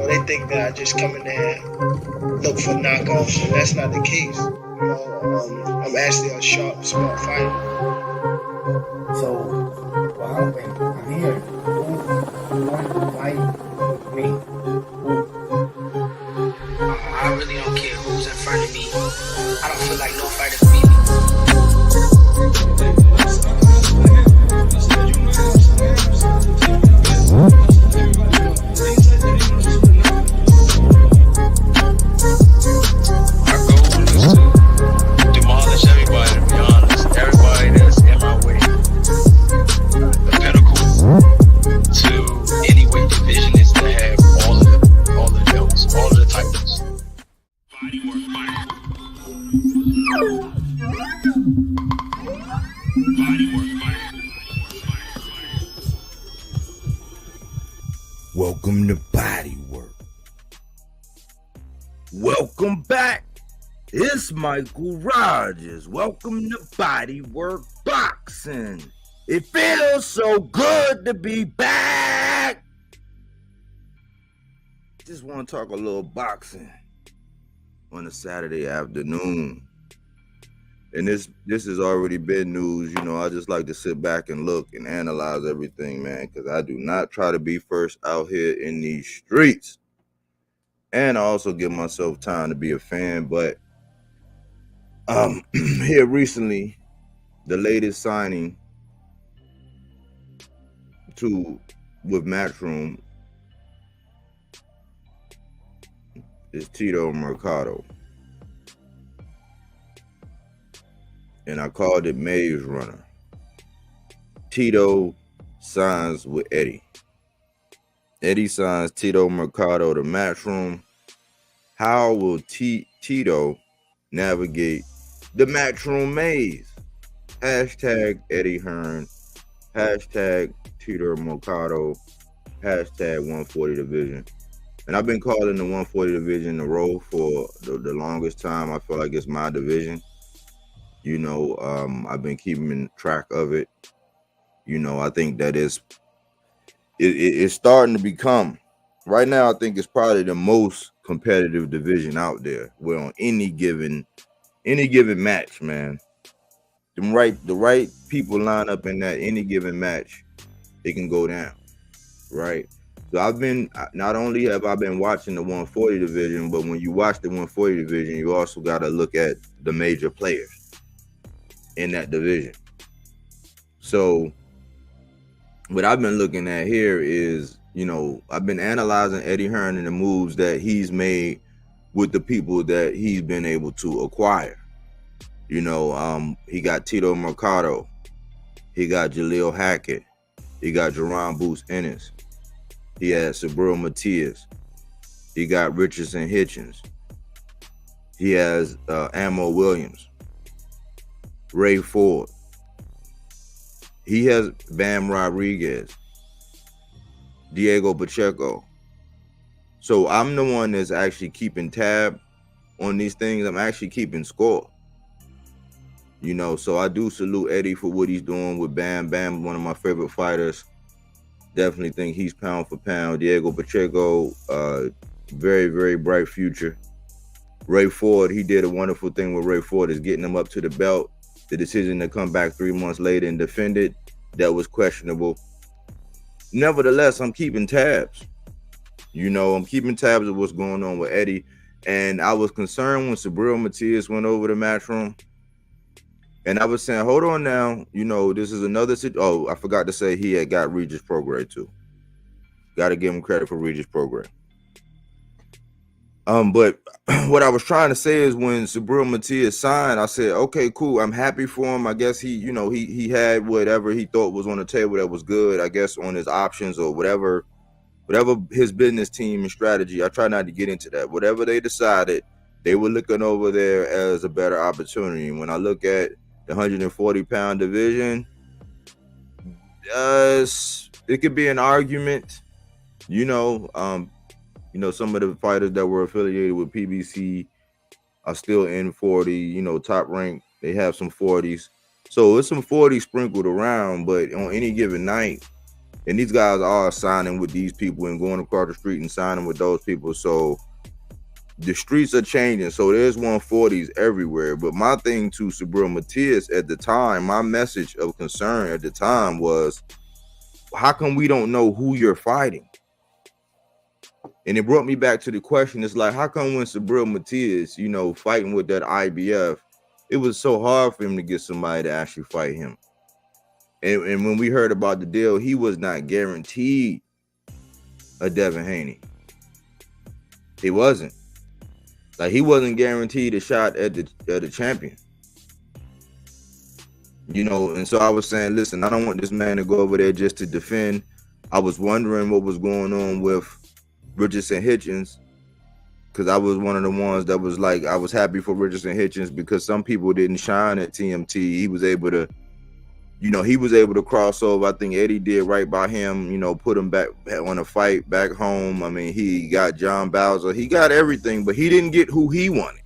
They think that I just come in there and look for knockoffs, and that's not the case. I'm actually a sharp, smart fighter. So, what happened? I'm here. Who want to fight me? I really don't care who's in front of me. I don't feel like no fighter can beat me. Welcome to Body Work. Welcome back. It's Michael Rogers. Welcome to Body Work Boxing. It feels so good to be back. Just want to talk a little boxing on a Saturday afternoon. And this has already been news. You know, I just like to sit back and look and analyze everything, man, because I do not try to be first out here in these streets. And I also give myself time to be a fan. But here recently, the latest signing with Matchroom is Tito Mercado. And I called it Maze Runner. Tito signs with Eddie. Eddie signs Tito Mercado to Matchroom. How will Tito navigate the Matchroom Maze? Hashtag Eddie Hearn. Hashtag Tito Mercado. Hashtag 140 Division. And I've been calling the 140 Division the road for the longest time. I feel like it's my division. You know, I've been keeping track of it. You know, I think that it's starting to become, right now, I think it's probably the most competitive division out there. Where on any given match, man, the right people line up in that any given match, it can go down, right? So not only have I been watching the 140 division, but when you watch the 140 division, you also got to look at the major players in that division. So what I've been looking at here is, you know, I've been analyzing Eddie Hearn and the moves that he's made with the people that he's been able to acquire. You know, he got Tito Mercado, he got Jaleel Hackett, he got Jerron Boots Ennis, he had Subriel Matias, he got Richardson Hitchens, he has Ammo Williams, Ray Ford. He has Bam Rodriguez, Diego Pacheco. So I'm the one that's actually keeping tab on these things. I'm actually keeping score. You know, so I do salute Eddie for what he's doing with Bam. Bam, one of my favorite fighters. Definitely think he's pound for pound. Diego Pacheco, very, very bright future. Ray Ford, he did a wonderful thing with Ray Ford, is getting him up to the belt. The decision to come back 3 months later and defend it, that was questionable. Nevertheless, I'm keeping tabs. You know, I'm keeping tabs of what's going on with Eddie. And I was concerned when Subriel Matias went over to Matchroom. And I was saying, hold on now. You know, this is another situation. Oh, I forgot to say he had got Regis Prograis too. Got to give him credit for Regis Prograis. But what I was trying to say is when Subriel Matias signed, I said, okay, cool. I'm happy for him. I guess he had whatever he thought was on the table that was good, I guess, on his options or whatever his business team and strategy. I try not to get into that. Whatever they decided, they were looking over there as a better opportunity. When I look at the 140-pound division, it could be an argument. Some of the fighters that were affiliated with PBC are still in 40, top rank. They have some 40s. So it's some 40s sprinkled around, but on any given night, and these guys are signing with these people and going across the street and signing with those people. So the streets are changing. So there's 140s everywhere. But my thing to Subriel Matias at the time, my message of concern at the time was, how come we don't know who you're fighting? And it brought me back to the question. It's like, how come when Subriel Matias, fighting with that IBF, it was so hard for him to get somebody to actually fight him? And when we heard about the deal, he was not guaranteed a Devin Haney. He wasn't. Like, he wasn't guaranteed a shot at the champion. And so I was saying, listen, I don't want this man to go over there just to defend. I was wondering what was going on with Richardson Hitchens, because I was one of the ones that was like, I was happy for Richardson Hitchens because some people didn't shine at TMT. He was able to cross over. I think Eddie did right by him, put him back on a fight back home. I mean, he got John Bowser. He got everything, but he didn't get who he wanted.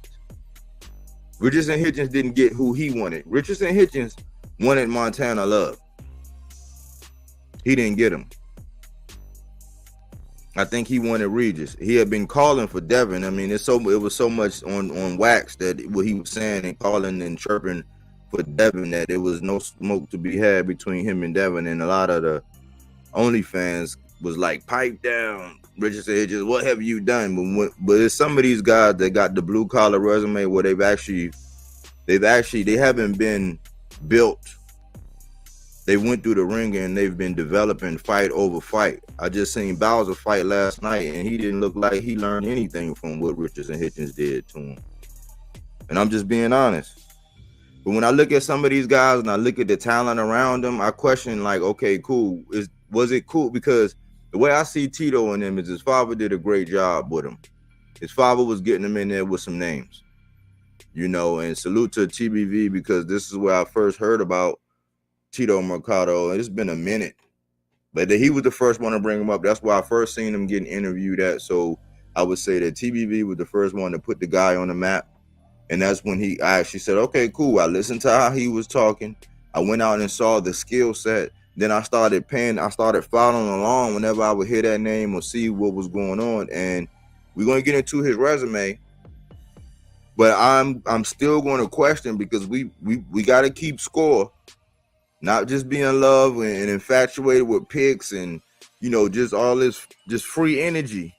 Richardson Hitchens didn't get who he wanted. Richardson Hitchens wanted Montana Love. He didn't get him. I think he wanted Regis. He had been calling for Devin. I mean, it was so much on wax that what he was saying and calling and chirping for Devin that there was no smoke to be had between him and Devin. And a lot of the OnlyFans was like, pipe down, Richardson Hitchens, what have you done? But it's some of these guys that got the blue collar resume where they haven't been built. They went through the ring and they've been developing fight over fight. I just seen Bowser fight last night and he didn't look like he learned anything from what Richardson Hitchens did to him. And I'm just being honest. But when I look at some of these guys and I look at the talent around them, I question, like, okay, cool. Was it cool? Because the way I see Tito and him is his father did a great job with him. His father was getting him in there with some names. And salute to TBV, because this is where I first heard about Tito Mercado. It's been a minute. But he was the first one to bring him up. That's why I first seen him getting interviewed at. So I would say that TBV was the first one to put the guy on the map. And that's when I actually said, okay, cool. I listened to how he was talking. I went out and saw the skill set. Then I started following along whenever I would hear that name or see what was going on. And we're going to get into his resume. But I'm still going to question, because we got to keep score. Not just be in love and infatuated with picks and, just all this just free energy.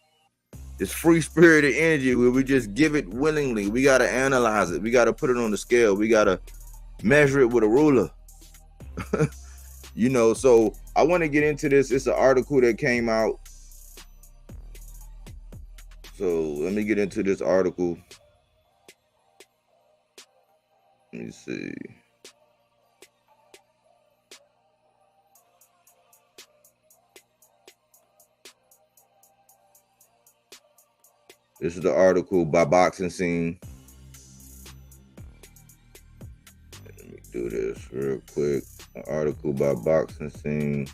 This free-spirited energy where we just give it willingly. We got to analyze it. We got to put it on the scale. We got to measure it with a ruler. So I want to get into this. It's an article that came out. So let me get into this article. Let me see. This is the article by Boxing Scene. Let me do this real quick. An article by Boxing Scene.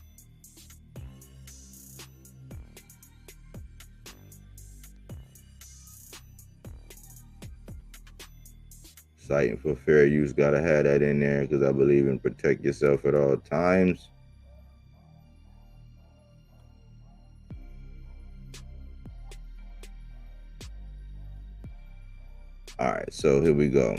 Citing for fair use. Gotta have that in there because I believe in protect yourself at all times. All right, so here we go.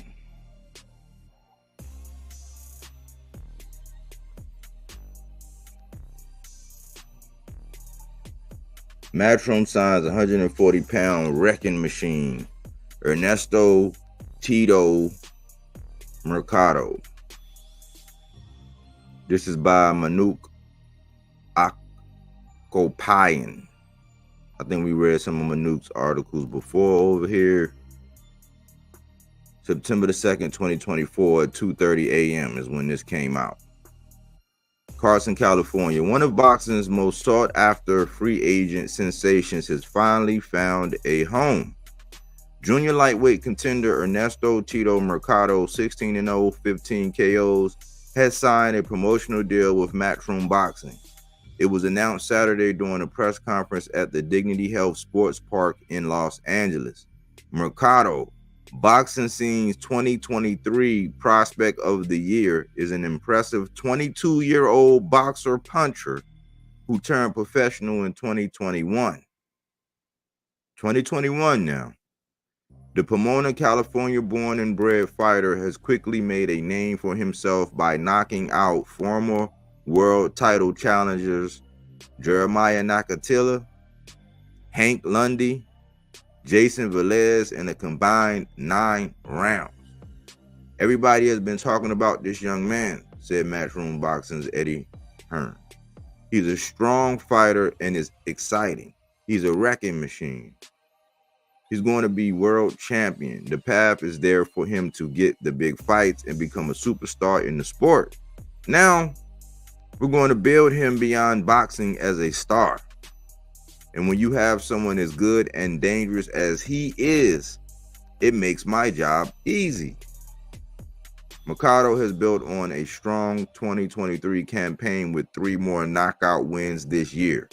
Matchroom signs 140-pound wrecking machine, Ernesto Tito Mercado. This is by Manuk Akopayan. I think we read some of Manuk's articles before over here. September the 2nd, 2024 at 2:30 a.m. is when this came out. Carson, California. One of boxing's most sought after free agent sensations has finally found a home. Junior lightweight contender Ernesto Tito Mercado, 16-0, 15 KOs, has signed a promotional deal with Matchroom Boxing. It was announced Saturday during a press conference at the Dignity Health Sports Park in Los Angeles. Mercado, boxing scene's 2023 prospect of the year, is an impressive 22-year-old boxer puncher who turned professional in 2021. 2021 now. The Pomona, California born and bred fighter has quickly made a name for himself by knocking out former world title challengers Jeremiah Nakatila, Hank Lundy, Jason Velez in a combined 9 rounds. Everybody has been talking about this young man, said Matchroom Boxing's Eddie Hearn. He's a strong fighter and is exciting. He's a wrecking machine. He's going to be world champion. The path is there for him to get the big fights and become a superstar in the sport. Now, we're going to build him beyond boxing as a star. And when you have someone as good and dangerous as he is, it makes my job easy. Mercado has built on a strong 2023 campaign with 3 more knockout wins this year.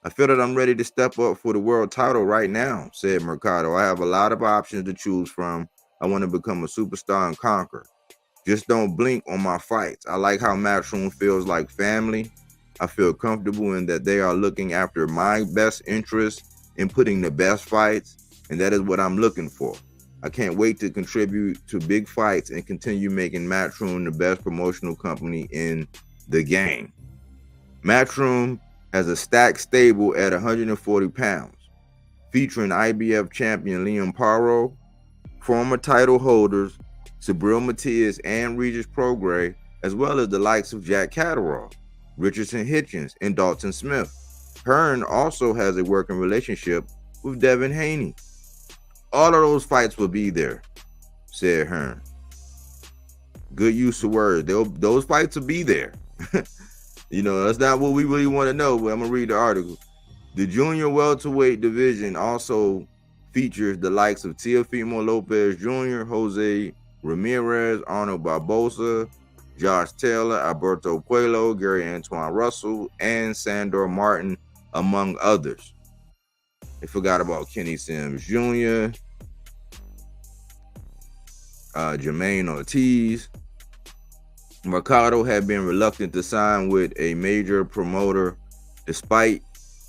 I feel that I'm ready to step up for the world title right now, said Mercado. I have a lot of options to choose from. I want to become a superstar and conquer. Just don't blink on my fights. I like how Matchroom feels like family. I feel comfortable in that they are looking after my best interests in putting the best fights, and that is what I'm looking for. I can't wait to contribute to big fights and continue making Matchroom the best promotional company in the game. Matchroom has a stacked stable at 140 pounds, featuring IBF champion Liam Paro, former title holders Sabril Matias and Regis Prograis, as well as the likes of Jack Catterall, Richardson Hitchens, and Dalton Smith. Hearn also has a working relationship with Devin Haney. All of those fights will be there, said Hearn. Good use of words. Those fights will be there. You know, that's not what we really want to know, but I'm going to read the article. The junior welterweight division also features the likes of Teofimo Lopez Jr., Jose Ramirez, Arnold Barbosa, Josh Taylor, Alberto Puello, Gary Antoine Russell, and Sandor Martin, among others. They forgot about Kenny Sims Jr., Jermaine Ortiz. Mercado had been reluctant to sign with a major promoter despite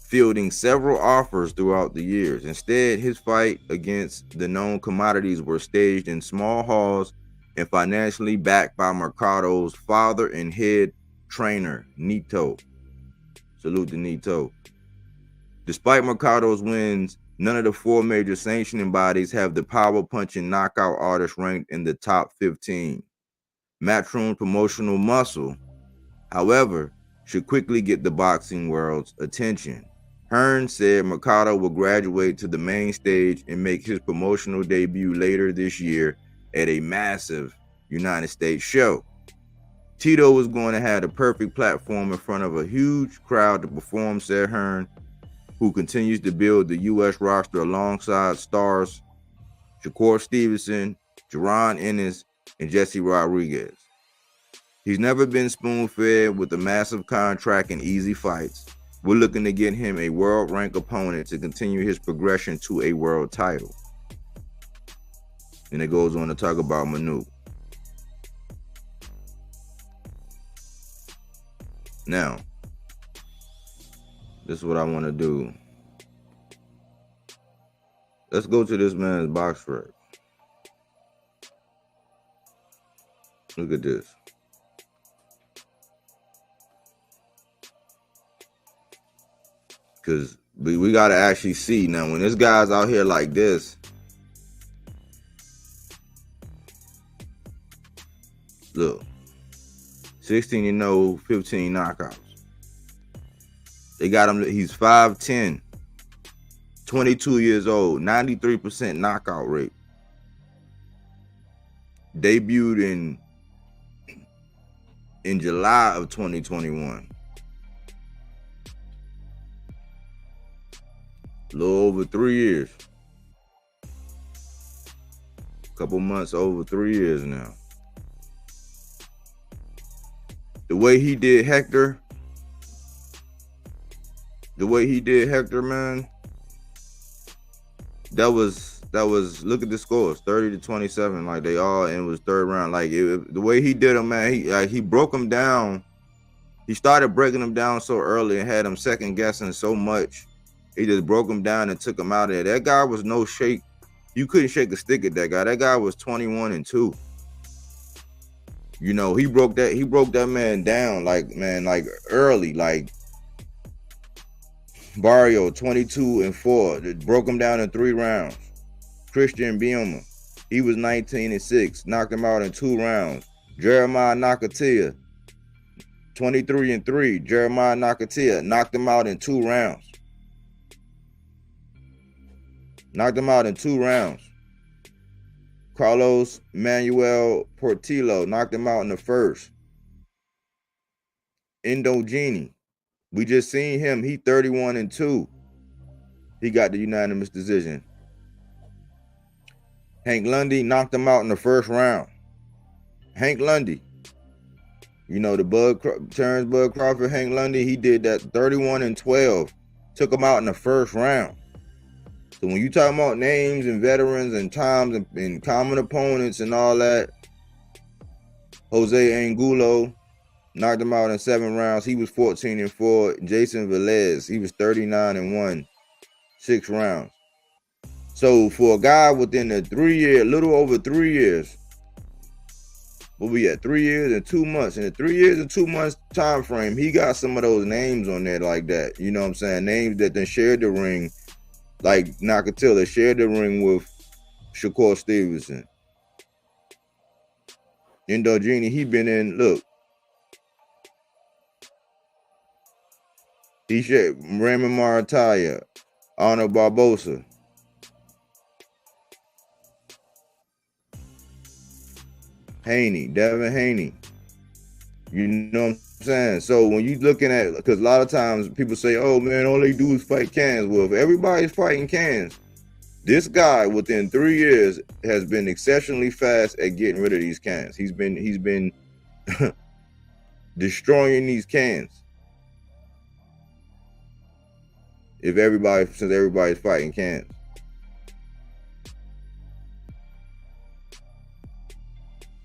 fielding several offers throughout the years. Instead, his fight against the known commodities were staged in small halls and financially backed by Mercado's father and head trainer, Nito. Salute to Nito. Despite Mercado's wins, none of the 4 major sanctioning bodies have the power-punching knockout artist ranked in the top 15. Matchroom's promotional muscle, however, should quickly get the boxing world's attention. Hearn said Mercado will graduate to the main stage and make his promotional debut later this year at a massive United States show. Tito is going to have the perfect platform in front of a huge crowd to perform, said Hearn, who continues to build the U.S. roster alongside stars Shakur Stevenson, Jaron Ennis, and Jesse Rodriguez. He's never been spoon-fed with a massive contract and easy fights. We're looking to get him a world-ranked opponent to continue his progression to a world title. And it goes on to talk about Manuk. Now, this is what I want to do. Let's go to this man's box rec. Look at this. Because we got to actually see. Now, when this guy's out here like this, look, 16-0, 15 knockouts. They got him, he's 5'10", 22 years old, 93% knockout rate. Debuted in July of 2021. A little over 3 years. Couple months over 3 years now. The way he did Hector, man, that was look at the scores, 30-27, like they all, and it was third round. Like the way he did him, man, he broke him down. He started breaking him down so early and had him second guessing so much. He just broke him down and took him out of there. That guy was no shake. You couldn't shake a stick at that guy. That guy was 21-2. You know, he broke that man down like early, like Barrio 22-4. Broke him down in 3 rounds. Christian Bioma, he was 19-6, knocked him out in 2 rounds. Jeremiah Nakatia, 23-3. Jeremiah Nakatia knocked him out in 2 rounds. Carlos Manuel Portillo knocked him out in the first. Indogeni, we just seen him. He 31-2. He got the unanimous decision. Hank Lundy knocked him out in the first round. Hank Lundy, you know, the Terrence Bud Crawford, Hank Lundy, he did that 31-12. Took him out in the first round. So when you talk about names and veterans and times and common opponents and all that, Jose Angulo knocked him out in 7 rounds. He was 14-4. Jason Velez, he was 39-1, 6 rounds. So for a guy within the 3 year, little over 3 years, what we at, 3 years and 2 months. In the 3 years and 2 months time frame, he got some of those names on there like that. You know what I'm saying? Names that then shared the ring. Like Nakatila shared the ring with Shakur Stevenson. Indogeni, he been in, look. He shared Raymond Marataya, Arnold Barbosa. Devin Haney. You know what I'm saying? So when you looking at, because a lot of times people say, oh man, all they do is fight cans. Well, if everybody's fighting cans, this guy within 3 years has been exceptionally fast at getting rid of these cans. He's been destroying these cans. Since everybody's fighting cans.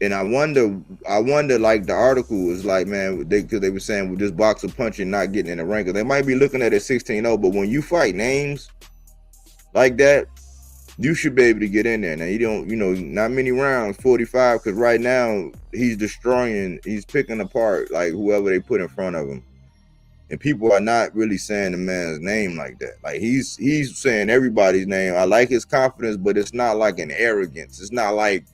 And I wonder, like the article was like, man, because they were saying with this boxer punching, not getting in the ring, because they might be looking at it 16-0, but when you fight names like that, you should be able to get in there. Now you don't, not many rounds, 45, because right now he's picking apart like whoever they put in front of him, and people are not really saying the man's name like that. Like he's saying everybody's name. I like his confidence, but it's not like an arrogance. It's not like.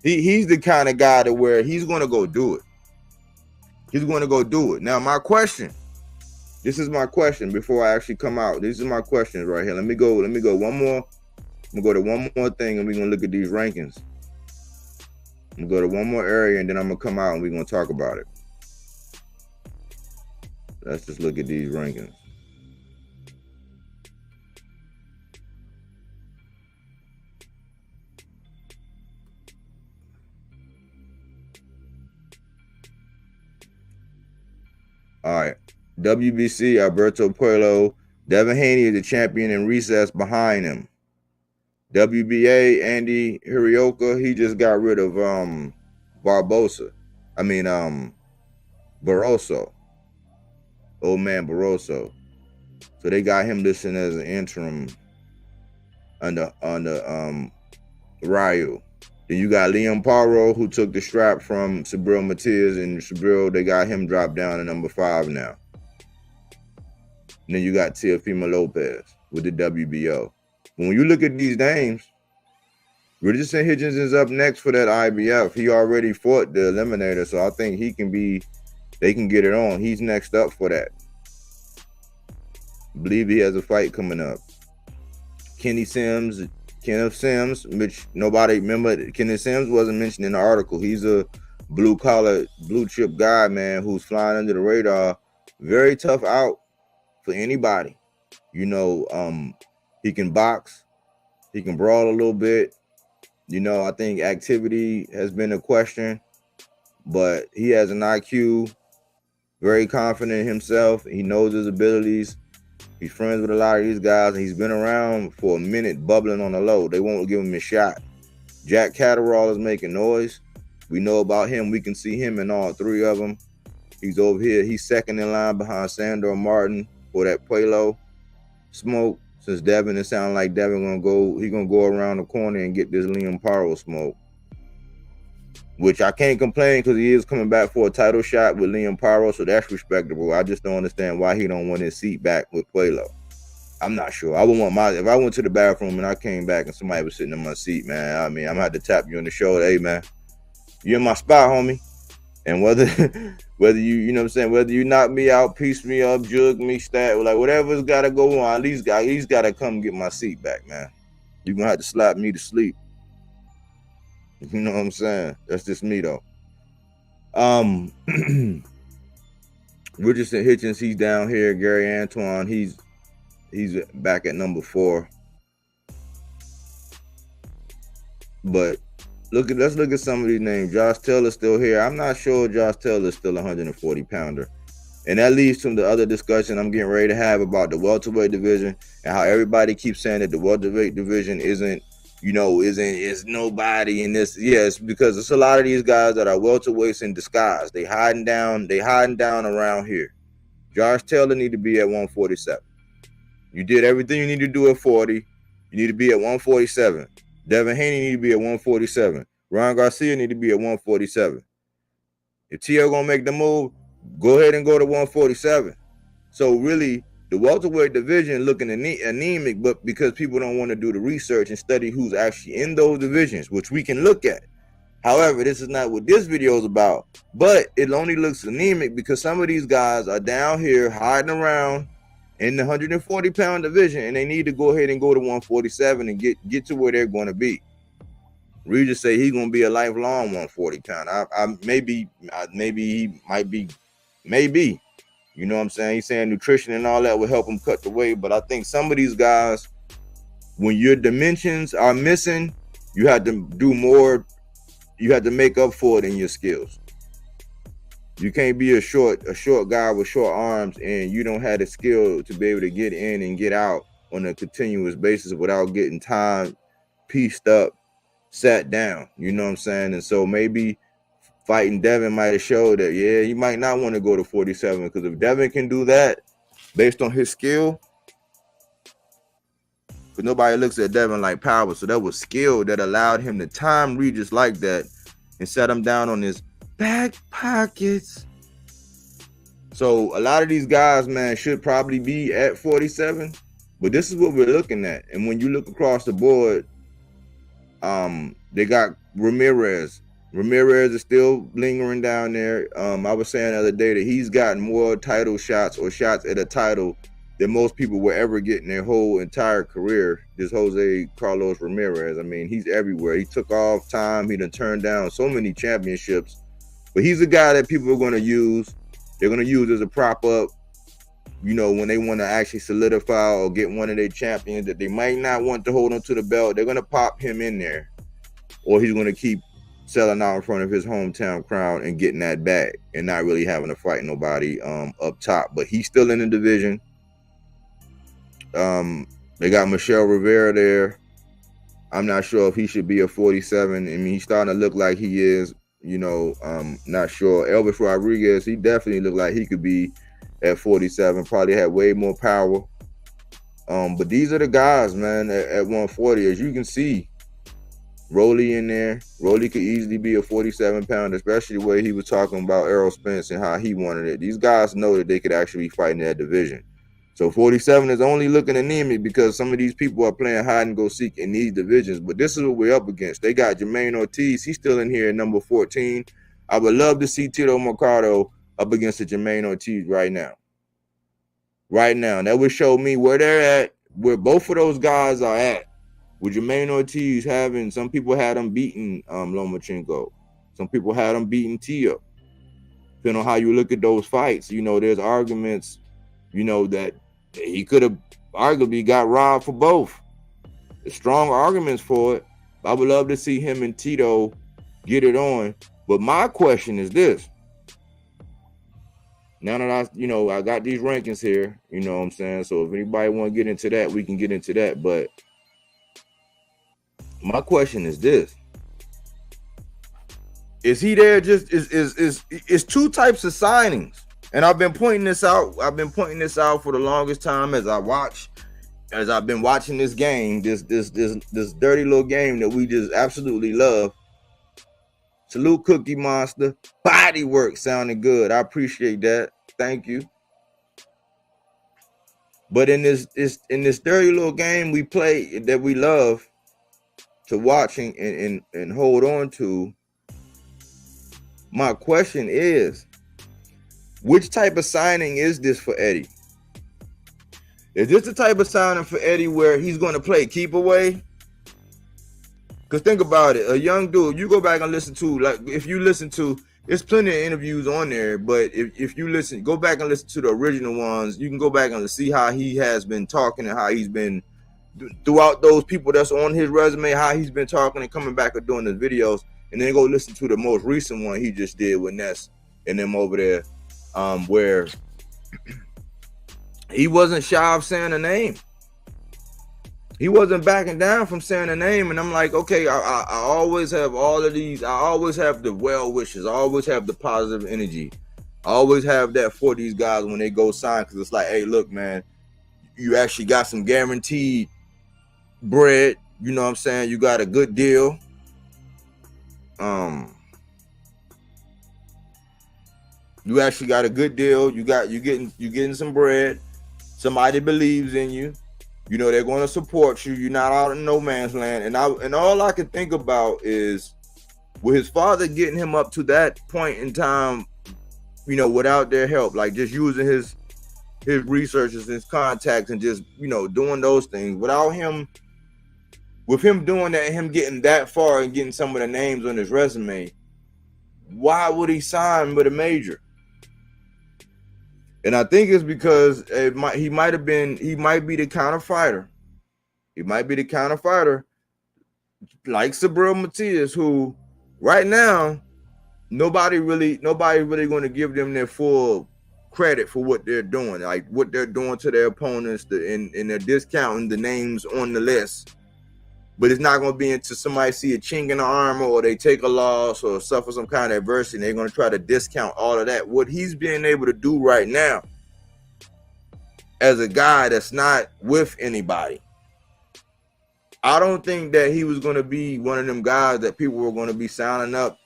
He's the kind of guy to where he's going to go do it. He's going to go do it. Now, my question. This is my question before I actually come out. These are my questions right here. Let me go one more. I'm going to go to one more thing and we're going to look at these rankings. I'm going to go to one more area and then I'm going to come out and we're going to talk about it. Let's just look at these rankings. All right. WBC, Alberto Puello. Devin Haney is the champion in recess behind him. WBA, Andy Hirioka, he just got rid of Barroso. Old man Barroso. So they got him listed as an interim under Ryu. Then you got Liam Paro, who took the strap from Subriel Matias, and Subriel, they got him dropped down to number 5 now. And then you got Teofimo Lopez with the WBO. When you look at these names, Richardson Hitchens is up next for that IBF. He already fought the Eliminator, so I think they can get it on. He's next up for that. I believe he has a fight coming up. Kenneth Sims, which nobody remember. Kenneth Sims wasn't mentioned in the article. He's a blue collar, blue chip guy, man, who's flying under the radar. Very tough out for anybody. You know, he can box, he can brawl a little bit. You know, I think activity has been a question, but he has an IQ, very confident in himself. He knows his abilities. He's friends with a lot of these guys, and he's been around for a minute, bubbling on the low. They won't give him a shot. Jack Catterall is making noise. We know about him. We can see him in all three of them. He's over here. He's second in line behind Sandor Martin for that Puelo smoke. Since Devin, it sounds like Devin gonna go around the corner and get this Liam Paro smoke. Which I can't complain because he is coming back for a title shot with Liam Paro, so that's respectable. I just don't understand why he don't want his seat back with Puelo. I'm not sure. I would want if I went to the bathroom and I came back and somebody was sitting in my seat, man. I mean, I'm gonna have to tap you on the shoulder. Hey, man, you're in my spot, homie. And whether you know what I'm saying, whether you knock me out, piece me up, jug me, stat, like whatever's gotta go on, at least gotta come get my seat back, man. You're gonna have to slap me to sleep. You know what I'm saying? That's just me though. Richardson Hitchens, he's down here. Gary Antoine, he's back at number 4. But let's look at some of these names. Josh Taylor's still here. I'm not sure Josh Taylor's still a 140 pounder. And that leads to the other discussion I'm getting ready to have about the welterweight division and how everybody keeps saying that the welterweight division isn't nobody in this. Yes, because it's a lot of these guys that are welterweights in disguise. They hiding down around here. Josh Taylor need to be at 147. You did everything you need to do at 40. You need to be at 147. Devin Haney need to be at 147. Ryan Garcia need to be at 147. If T.O. gonna make the move, go ahead and go to 147. So really, the welterweight division looking anemic, but because people don't want to do the research and study who's actually in those divisions, which we can look at. However, this is not what this video is about. But it only looks anemic because some of these guys are down here hiding around in the 140-pound division, and they need to go ahead and go to 147 and get to where they're going to be. Regis say he's going to be a lifelong 140-pound. Maybe he might be, maybe. You know what I'm saying? He's saying nutrition and all that will help him cut the weight. But I think some of these guys, when your dimensions are missing, you have to do more. You have to make up for it in your skills. You can't be a short guy with short arms and you don't have the skill to be able to get in and get out on a continuous basis without getting time pieced up, sat down. You know what I'm saying? And so maybe fighting Devin might have showed that, yeah, he might not want to go to 47, because if Devin can do that based on his skill, because nobody looks at Devin like power, so that was skill that allowed him to time Regis like that and set him down on his back pockets. So a lot of these guys, man, should probably be at 47, but this is what we're looking at. And when you look across the board, they got Ramirez. Ramirez is still lingering down there. I was saying the other day that he's gotten more title shots or shots at a title than most people will ever get in their whole entire career. This Jose Carlos Ramirez, I mean, he's everywhere. He took off time. He done turned down so many championships. But he's a guy that people are going to use. They're going to use as a prop up, you know, when they want to actually solidify or get one of their champions that they might not want to hold on to the belt. They're going to pop him in there, or he's going to keep selling out in front of his hometown crowd and getting that bag and not really having to fight nobody up top. But he's still in the division. They got Michelle Rivera there. I'm not sure if he should be a 47. I mean, he's starting to look like he is, you know. Not sure. Elvis Rodriguez, he definitely looked like he could be at 47. Probably had way more power. But these are the guys, man, at 140. As you can see, Rolly in there. Rolly could easily be a 47-pounder, especially the way he was talking about Errol Spence and how he wanted it. These guys know that they could actually be fighting that division. So 47 is only looking anemic because some of these people are playing hide and go seek in these divisions. But this is what we're up against. They got Jermaine Ortiz. He's still in here at number 14. I would love to see Tito Mercado up against the Jermaine Ortiz right now. Right now. That would show me where they're at where both of those guys are at. With Jermaine Ortiz having, some people had him beating Lomachenko. Some people had him beating Tio. Depending on how you look at those fights, you know, there's arguments, you know, that he could have arguably got robbed for both. There's strong arguments for it. I would love to see him and Tito get it on. But my question is this. Now that I got these rankings here, you know what I'm saying? So if anybody want to get into that, we can get into that. But my question is this. Is he there just is two types of signings? And I've been pointing this out. I've been pointing this out for the longest time as I've been watching this game, this dirty little game that we just absolutely love. Salute Cookie Monster. Body work sounding good. I appreciate that. Thank you. But in this dirty little game we play that we love to watch and hold on to, my question is, which type of signing is this for Eddie? Is this the type of signing for Eddie where he's going to play keep away? Because think about it, a young dude, you go back and listen to, like, if you listen to, there's plenty of interviews on there, but if you listen, go back and listen to the original ones, you can go back and see how he has been talking and how he's been, throughout those people that's on his resume, how he's been talking and coming back and doing his videos, and then go listen to the most recent one he just did with Ness and them over there, where he wasn't shy of saying a name. He wasn't backing down from saying a name, and I'm like, okay, I always have all of these. I always have the well wishes. I always have the positive energy. I always have that for these guys when they go sign, because it's like, hey, look, man, you actually got some guaranteed bread. You know what I'm saying? You got a good deal. You actually got a good deal. You getting some bread. Somebody believes in you. You know, they're going to support you. You're not out in no man's land. And all I can think about is, with his father getting him up to that point in time, you know, without their help, like just using his researches, his contacts, and just, you know, doing those things without him, with him doing that, him getting that far and getting some of the names on his resume, why would he sign with a major? And I think it's because he might be the counter fighter. He might be the counter fighter, like Sabril Matias, who right now nobody really going to give them their full credit for what they're doing, like what they're doing to their opponents, and they're discounting the names on the list. But it's not going to be until somebody see a chink in the armor, or they take a loss, or suffer some kind of adversity, and they're going to try to discount all of that. What he's being able to do right now, as a guy that's not with anybody, I don't think that he was going to be one of them guys that people were going to be signing up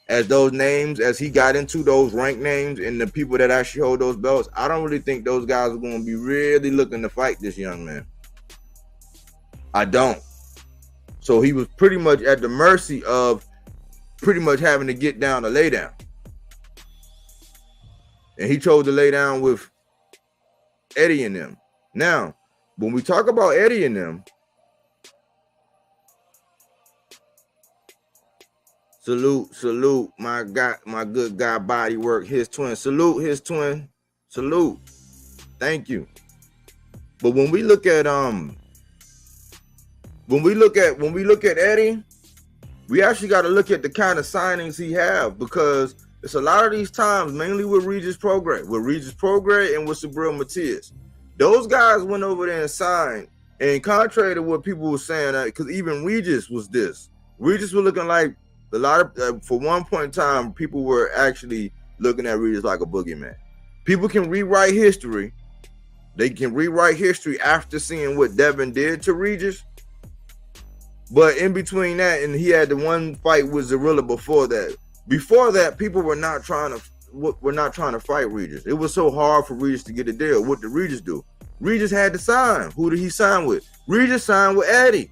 as those names, as he got into those rank names and the people that actually hold those belts. I don't really think those guys are going to be really looking to fight this young man. I don't. So he was pretty much at the mercy of pretty much having to get down to lay down. And he chose to lay down with Eddie and them. Now, when we talk about Eddie and them, salute my guy, my good guy, Body Work, his twin. Salute his twin. Salute. Thank you. But when we look at Eddie, we actually got to look at the kind of signings he have, because it's a lot of these times, mainly with Regis Prograis and with Sabril Matias. Those guys went over there and signed, and contrary to what people were saying, because even Regis was this. Regis was looking like a lot of, for one point in time, people were actually looking at Regis like a boogeyman. People can rewrite history. They can rewrite history after seeing what Devin did to Regis. But in between that, and he had the one fight with Zarilla before that. Before that, people were not trying to fight Regis. It was so hard for Regis to get a deal. What did Regis do? Regis had to sign. Who did he sign with? Regis signed with Eddie.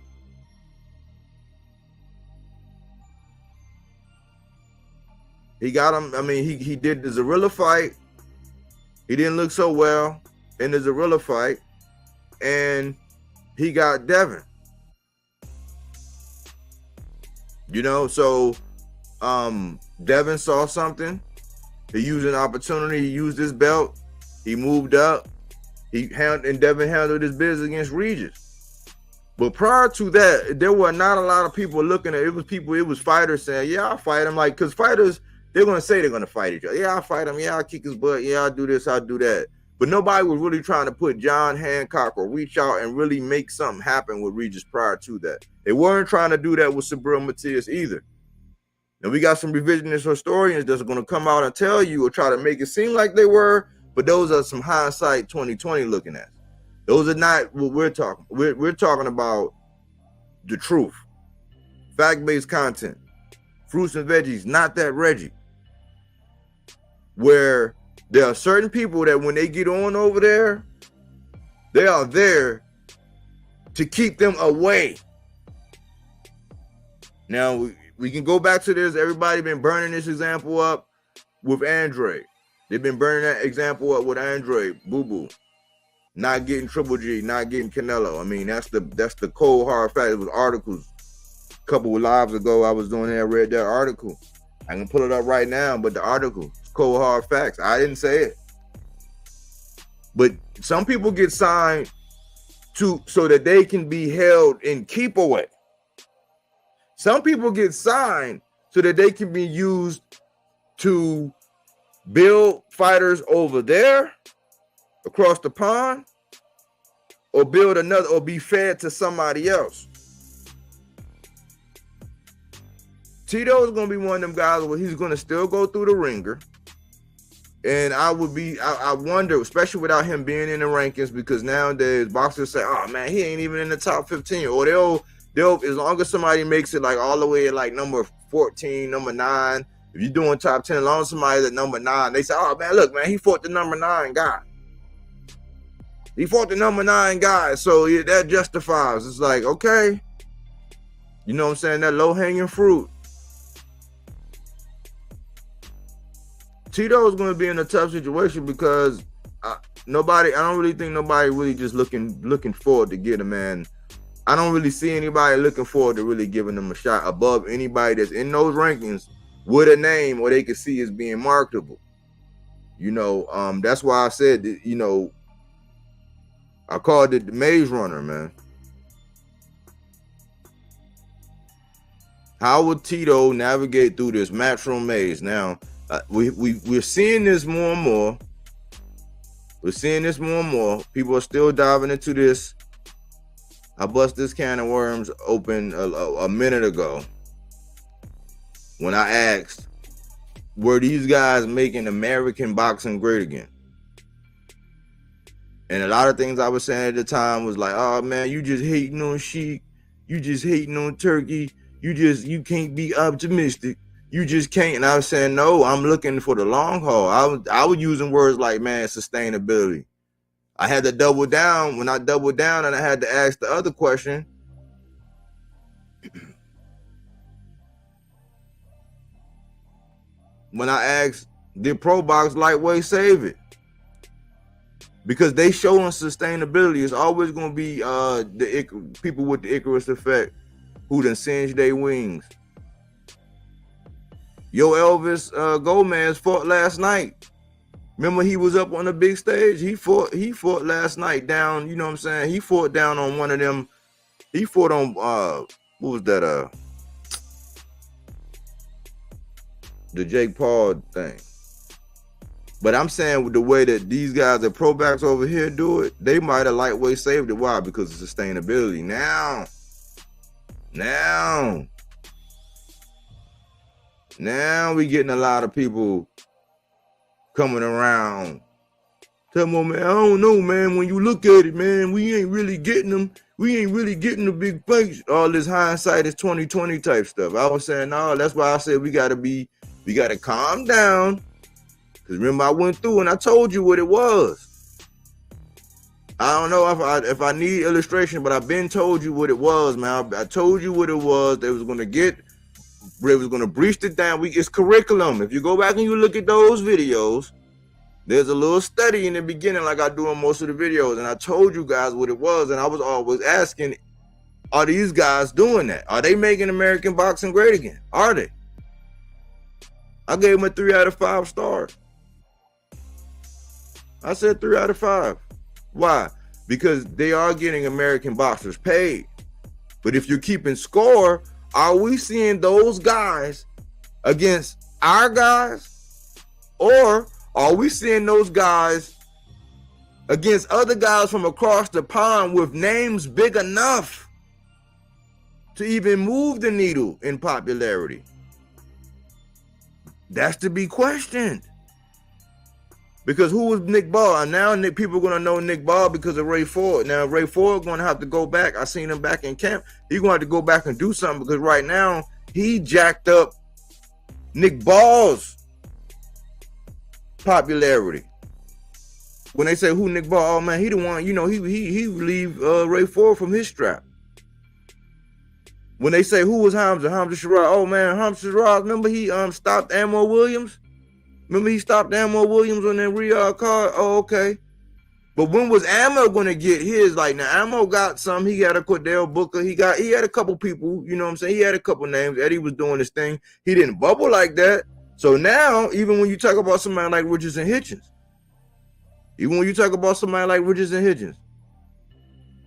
He got him. I mean, he did the Zarilla fight. He didn't look so well in the Zarilla fight. and he got Devin. You know, so Devin saw something. He used an opportunity. He used his belt. He moved up. And Devin handled his business against Regis. But prior to that, there were not a lot of people looking at it. It was fighters saying, yeah, I'll fight him. Like, because fighters, they're going to say they're going to fight each other. Yeah, I'll fight him. Yeah, I'll kick his butt. Yeah, I'll do this. I'll do that. But nobody was really trying to put John Hancock or reach out and really make something happen with Regis prior to that. They weren't trying to do that with Subriel Matias either. And we got some revisionist historians that's going to come out and tell you or try to make it seem like they were, but those are some hindsight 2020 looking at. Those are not what we're talking. We're talking about the truth, fact-based content, fruits and veggies, not that Reggie. Where there are certain people that when they get on over there, they are there to keep them away. Now we can go back to this. Everybody been burning this example up with Andre. They've been burning that example up with Andre, Boo Boo. Not getting Triple G, not getting Canelo. I mean, that's the cold hard fact. It was articles a couple of lives ago. I was doing that, I read that article. I can pull it up right now, but the article, it's cold hard facts. I didn't say it. But some people get signed so that they can be held in keep away. Some people get signed so that they can be used to build fighters over there across the pond, or build another, or be fed to somebody else. Tito is going to be one of them guys where he's going to still go through the ringer. And I wonder, especially without him being in the rankings, because nowadays boxers say, oh man, he ain't even in the top 15. Or they'll as long as somebody makes it like all the way at like number 14, number 9, if you're doing top 10, as long as somebody's at number 9, they say, oh man, look, man, he fought the number 9 guy. He fought the number 9 guy, so yeah, that justifies. It's like, okay, you know what I'm saying? That low-hanging fruit. Tito is going to be in a tough situation because I don't really think nobody really just looking forward to get him, man. I don't really see anybody looking forward to really giving him a shot above anybody that's in those rankings with a name or they could see as being marketable. You know, that's why I said that, you know, I called it the Maze Runner, man. How will Tito navigate through this Matchroom Maze? Now, we're seeing this more and more. We're seeing this more and more. People are still diving into this. I bust this can of worms open a minute ago when I asked, were these guys making American boxing great again? And a lot of things I was saying at the time was like, oh man, you just hating on Sheik. You just hating on Turkey. You can't be optimistic. You just can't. And I was saying, no, I'm looking for the long haul. I was using words like, man, sustainability. I had to double down. When I doubled down and I had to ask the other question, when I asked, did Pro Box Lightweight save it? Because they showing sustainability. It's always going to be the people with the Icarus effect who done singed their wings. Yo, Elvis Gomez fought last night. Remember, he was up on the big stage. He fought last night down. You know what I'm saying? He fought down on one of them. He fought on what was that? The Jake Paul thing. But I'm saying with the way that these guys at Pro Backs over here do it, they might have lightweight saved it. Why? Because of sustainability. Now we getting a lot of people coming around. Tell me, man, I don't know, man. When you look at it, man, we ain't really getting them. We ain't really getting the big fights. All this hindsight is 2020 type stuff. I was saying, no, that's why I said we gotta calm down. Because remember, I went through and I told you what it was. I don't know if I need illustration, but I've been told you what it was, man. I told you what it was. They was gonna breach it down. It's curriculum. If you go back and you look at those videos, There's a little study in the beginning, like I do on most of the videos, and I told you guys what it was, and I was always asking, are these guys doing that? Are they making American boxing great again? Are they? I gave them a 3 out of 5 stars. I said 3 out of 5. Why? Because they are getting American boxers paid. But if you're keeping score, are we seeing those guys against our guys? Or are we seeing those guys against other guys from across the pond with names big enough to even move the needle in popularity? That's to be questioned. Because who was Nick Ball? And now people are going to know Nick Ball because of Ray Ford. Now, Ray Ford going to have to go back. I seen him back in camp. He's going to have to go back and do something because right now he jacked up Nick Ball's popularity. When they say who Nick Ball, oh man, he the one, he relieved Ray Ford from his strap. When they say who was Hamza Sherrod, oh man, Hamza Sherrod, remember he stopped Ammo Williams? Remember he stopped Ammo Williams on that Riyadh card? Oh, okay. But when was Ammo going to get his? Like, now Ammo got some. He got a Cordell Booker. He had a couple people, you know what I'm saying? He had a couple names. Eddie was doing his thing. He didn't bubble like that. So now, even when you talk about somebody like Richards and Hitchens,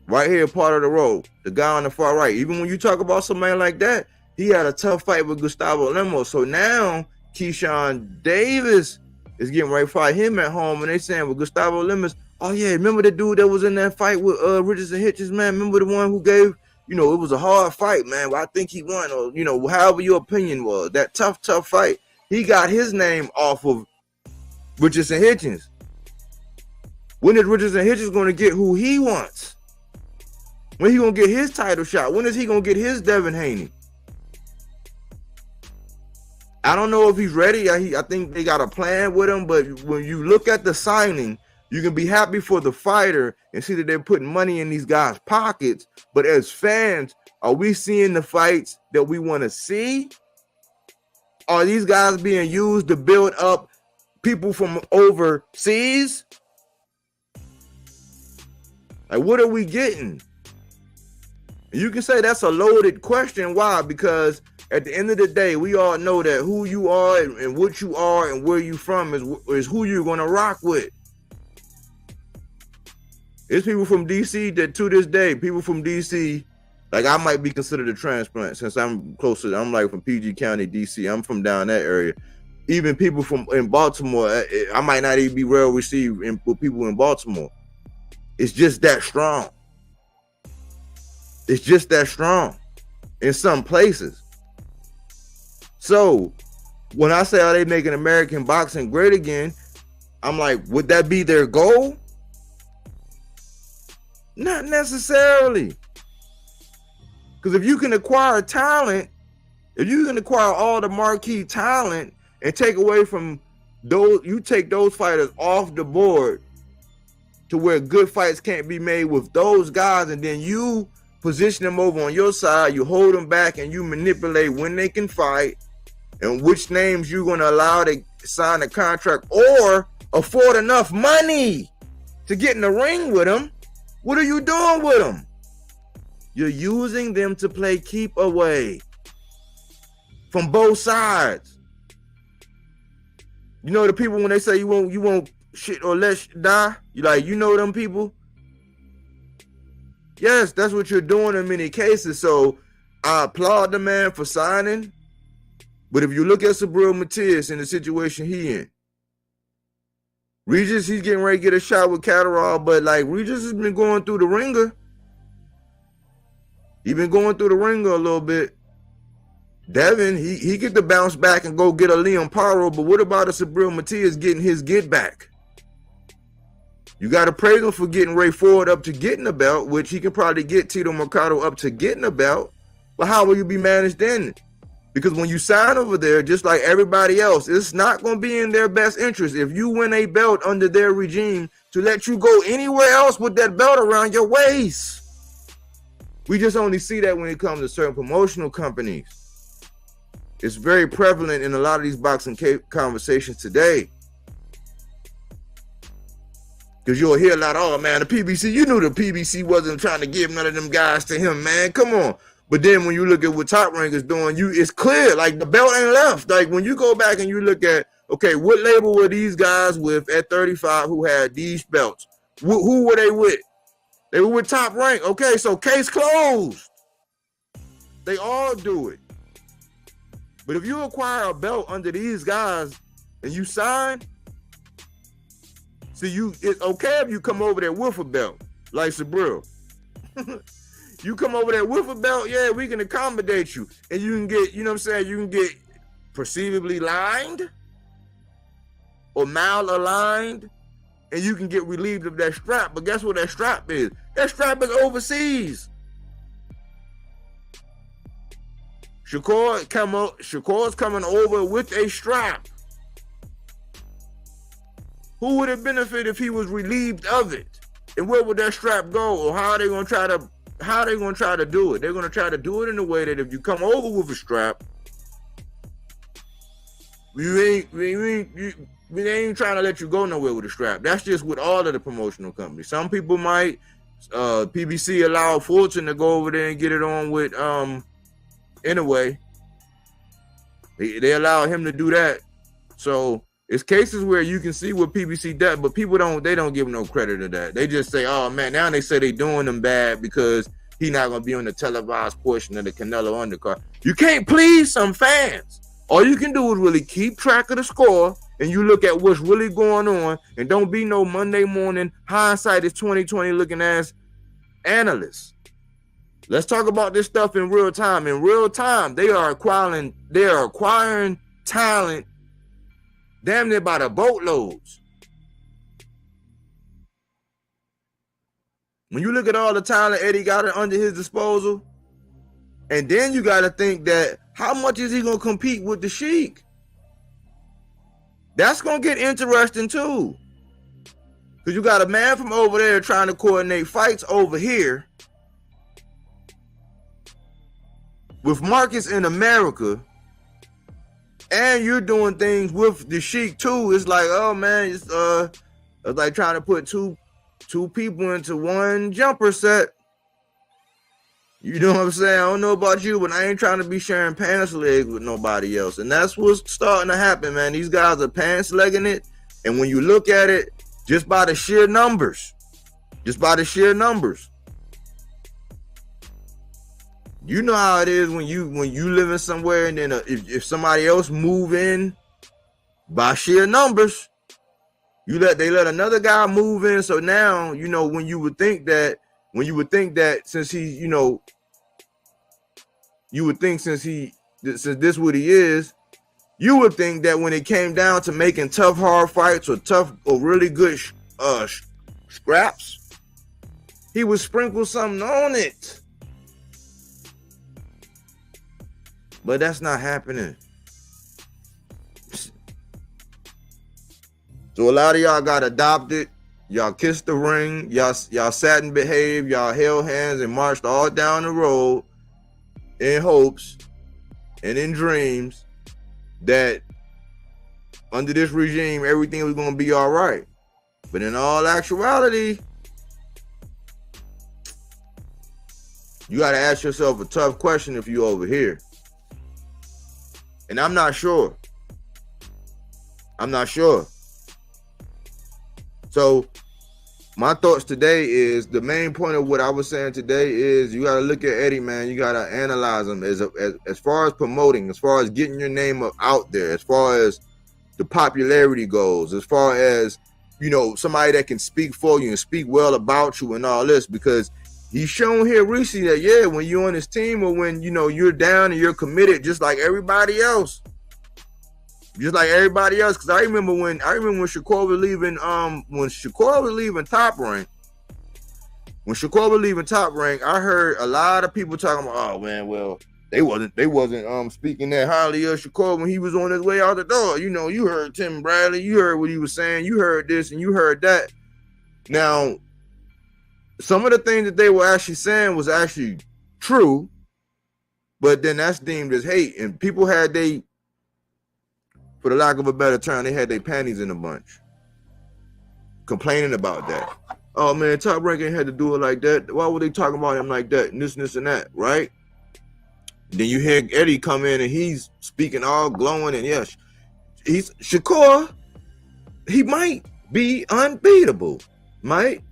right here, part of the road, the guy on the far right, even when you talk about somebody like that, he had a tough fight with Gustavo Lemos. So now Keyshawn Davis is getting ready to fight him at home, and they saying with Gustavo Lemos, oh yeah, remember the dude that was in that fight with Richards and Hitchens, man? Remember the one who gave, it was a hard fight, man, but I think he won, or however your opinion was, that tough fight. He got his name off of Richards and Hitchens. When is Richards and Hitchens going to get who he wants? When he going to get his title shot? When is he going to get his Devin Haney? I don't know if he's ready. I think they got a plan with him, but when you look at the signing, you can be happy for the fighter and see that they're putting money in these guys' pockets. But as fans, are we seeing the fights that we want to see? Are these guys being used to build up people from overseas? Like, what are we getting? And you can say that's a loaded question. Why? Because at the end of the day, we all know that who you are and what you are and where you from is who you're going to rock with. It's people from D.C. that to this day, people from D.C., like I might be considered a transplant since I'm closer. I'm like from PG County, D.C. I'm from down that area. Even people from in Baltimore, I might not even be well received with people in Baltimore. It's just that strong. It's just that strong in some places. So when I say, are they making American boxing great again? I'm like, would that be their goal? Not necessarily. Because if you can acquire talent, if you can acquire all the marquee talent and take away from those, you take those fighters off the board to where good fights can't be made with those guys, and then you position them over on your side, you hold them back and you manipulate when they can fight and which names you're going to allow to sign a contract or afford enough money to get in the ring with them. What are you doing with them? You're using them to play keep away from both sides. You know the people when they say you won't shit or let die? You like, them people? Yes, that's what you're doing in many cases. So I applaud the man for signing. But if you look at Sabril Matias in the situation he in, Regis, he's getting ready to get a shot with Catterall, but like Regis has been going through the ringer. He's been going through the ringer a little bit. Devin, he get to bounce back and go get a Liam Paro, but what about a Sabril Matias getting his get back? You got to praise him for getting Ray Ford up to getting a belt, which he can probably get Tito Mercado up to getting a belt. But how will you be managed then? Because when you sign over there, just like everybody else, it's not going to be in their best interest if you win a belt under their regime to let you go anywhere else with that belt around your waist. We just only see that when it comes to certain promotional companies. It's very prevalent in a lot of these boxing conversations today. Because you'll hear a lot, oh man, the PBC, you knew the PBC wasn't trying to give none of them guys to him, man. Come on. But then when you look at what Top Rank is doing, it's clear, like the belt ain't left. Like when you go back and you look at, okay, what label were these guys with at 35 who had these belts? Who were they with? They were with Top Rank. Okay, so case closed. They all do it. But if you acquire a belt under these guys and you sign, see, it's okay if you come over there with a belt, like Sabril. You come over there with a belt, yeah, we can accommodate you. And you can get, you know what I'm saying, you can get perceivably lined or malaligned, and you can get relieved of that strap. But guess what that strap is? That strap is overseas. Shakur's coming over with a strap. Who would have benefited if he was relieved of it? And where would that strap go? Or how are they gonna try to do it? They're gonna try to do it in a way that if you come over with a strap, we ain't trying to let you go nowhere with a strap. That's just with all of the promotional companies. Some people might, PBC allow Fulton to go over there and get it on with, anyway. They allow him to do that. So it's cases where you can see what PBC does, but people don't give no credit to that. They just say, oh man, now they say they doing them bad because he's not gonna be on the televised portion of the Canelo undercard. You can't please some fans. All you can do is really keep track of the score and you look at what's really going on, and don't be no Monday morning hindsight is 2020 looking ass analyst. Let's talk about this stuff in real time. In real time, they are acquiring talent damn near by the boatloads. When you look at all the talent Eddie got under his disposal, and then you got to think that how much is he going to compete with the Sheik? That's going to get interesting too. Because you got a man from over there trying to coordinate fights over here with Marcus in America, and you're doing things with the Sheik too. It's like, oh man, it's like trying to put two people into one jumper set. You know what I'm saying? I don't know about you, but I ain't trying to be sharing pants legs with nobody else. And that's what's starting to happen, man. These guys are pants legging it. And when you look at it, just by the sheer numbers, you know how it is when you living somewhere, and then if somebody else move in by sheer numbers, they let another guy move in. So now, you know, when you would think that since he, you know, you would think since this what he is, you would think that when it came down to making tough, hard fights or really good scraps, he would sprinkle something on it. But that's not happening. So a lot of y'all got adopted. Y'all kissed the ring. Y'all sat and behaved. Y'all held hands and marched all down the road in hopes and in dreams that under this regime, everything was going to be all right. But in all actuality, you got to ask yourself a tough question if you over here. And I'm not sure. So my thoughts today is, the main point of what I was saying today is, you got to look at Eddie, man. You got to analyze him as far as promoting, as far as getting your name out there, as far as the popularity goes, as far as, you know, somebody that can speak for you and speak well about you and all this, because he's shown here recently that, yeah, when you're on his team or when, you know, you're down and you're committed just like everybody else. Because I remember when Shakur was leaving, Top Rank. When Shakur was leaving Top Rank, I heard a lot of people talking about, oh man, well, they wasn't speaking that highly of Shakur when he was on his way out the door. You know, you heard Tim Bradley, you heard what he was saying, you heard this and you heard that. Now, some of the things that they were actually saying was actually true, but then that's deemed as hate. And people had for the lack of a better term, they had their panties in a bunch. complaining about that. Oh man, Top Rank ain't had to do it like that. Why were they talking about him like that? And this and that, right? Then you hear Eddie come in and he's speaking all glowing, and yes, he's Shakur. He might be unbeatable, might.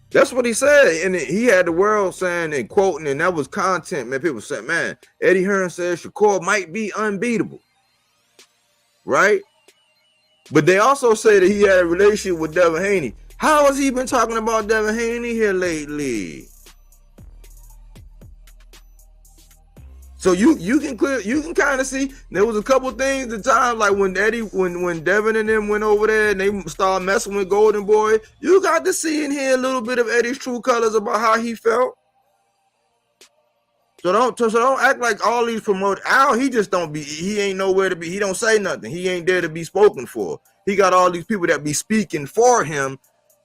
That's what he said, and he had the world saying and quoting, and that was content. Man, people said, man, Eddie Hearn said Shakur might be unbeatable, right? But they also say that he had a relationship with Devin Haney. How has he been talking about Devin Haney here lately? So you can kind of see there was a couple things at times, like when Devin and them went over there and they started messing with Golden Boy. You got to see and hear a little bit of Eddie's true colors about how he felt. So don't act like all these promoters. Al, he ain't nowhere to be. He don't say nothing. He ain't there to be spoken for. He got all these people that be speaking for him,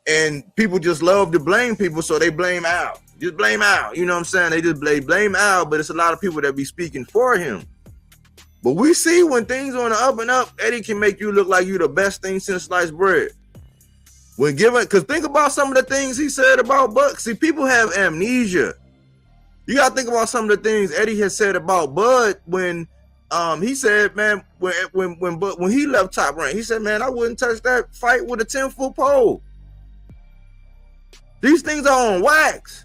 and people just love to blame people, so they blame Al. Just blame Al. You know what I'm saying? They just blame Al, but it's a lot of people that be speaking for him. But we see when things on the up and up, Eddie can make you look like you the best thing since sliced bread. Because think about some of the things he said about Buck. See, people have amnesia. You got to think about some of the things Eddie has said about Bud when he said, man, when he left Top Rank, he said, man, I wouldn't touch that fight with a 10-foot pole. These things are on wax.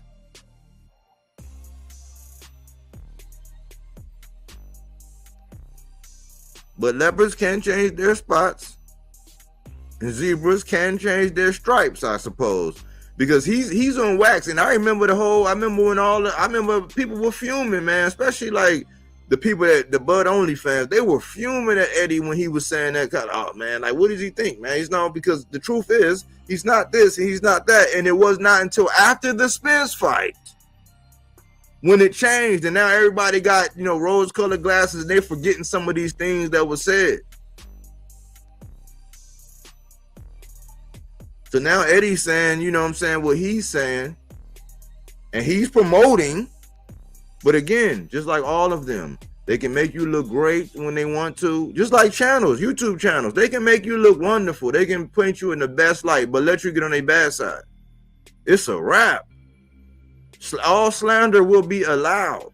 But leopards can change their spots, and zebras can change their stripes, I suppose, because he's on wax. And I remember people were fuming, man, especially like the people the Bud Only fans. They were fuming at Eddie when he was saying that kind of, oh man, like what does he think, man? He's not, because the truth is he's not this and he's not that. And it was not until after the Spence fight when it changed, and now everybody got, rose-colored glasses, and they're forgetting some of these things that were said. So now Eddie's saying, what he's saying, and he's promoting. But again, just like all of them, they can make you look great when they want to. Just like channels, YouTube channels, they can make you look wonderful. They can paint you in the best light, but let you get on their bad side. It's a wrap. All slander will be allowed.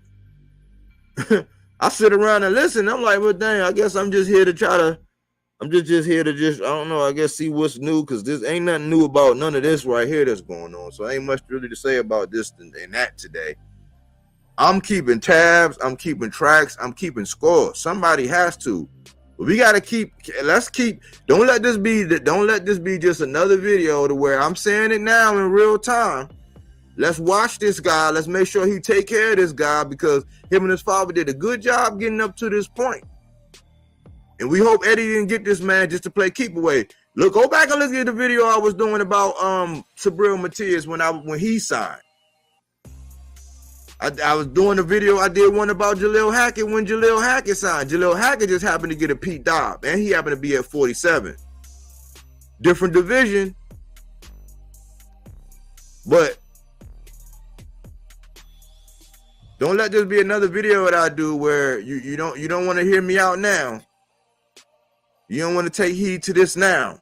I sit around and listen. I'm like, well, dang, I guess I'm just here to I don't know, I guess see what's new, because this ain't nothing new about none of this right here that's going on. So ain't much really to say about this and that today. I'm keeping tabs. I'm keeping tracks. I'm keeping score. Somebody has to. But we got to don't let this be just another video to where I'm saying it now in real time. Let's watch this guy. Let's make sure he take care of this guy, because him and his father did a good job getting up to this point. And we hope Eddie didn't get this man just to play keep away. Look, go back and look at the video I was doing about Sabril Matias when he signed. I was doing a video. I did one about Jaleel Hackett when Jaleel Hackett signed. Jaleel Hackett just happened to get a Pete Dobb, and he happened to be at 47. Different division, but don't let this be another video that I do where you don't want to hear me out now. You don't want to take heed to this now.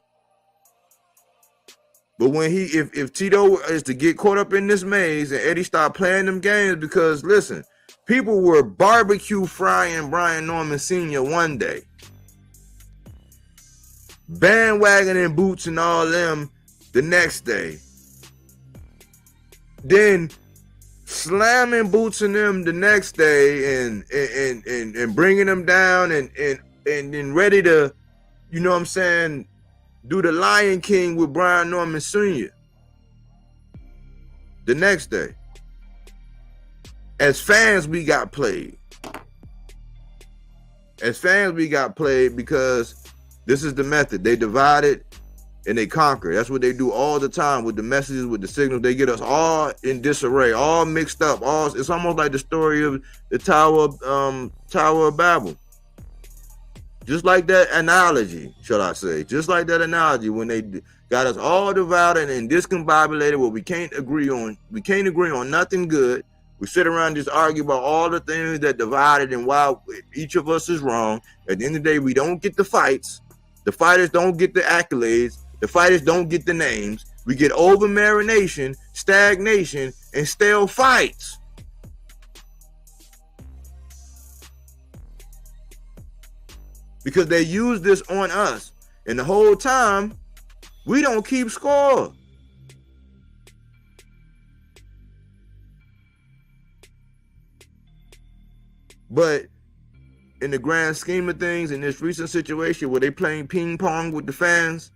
But when if Tito is to get caught up in this maze and Eddie start playing them games, because listen, people were barbecue frying Brian Norman Sr. one day, bandwagoning Boots and all them the next day, then slamming Boots and them the next day, and bringing them down, and then ready to, do the Lion King with Brian Norman Sr. the next day. As fans, we got played. Because this is the method. They divided and they conquer. That's what they do all the time with the messages, with the signals. They get us all in disarray, all mixed up. It's almost like the story of the Tower of Babel. Just like that analogy, shall I say. Just like that analogy when they got us all divided and discombobulated, where we can't agree on nothing good. We sit around and just argue about all the things that divided and why each of us is wrong. At the end of the day, we don't get the fights. The fighters don't get the accolades. The fighters don't get the names. We get over marination, stagnation, and stale fights. Because they use this on us. And the whole time, we don't keep score. But in the grand scheme of things, in this recent situation where they playing ping pong with the fans,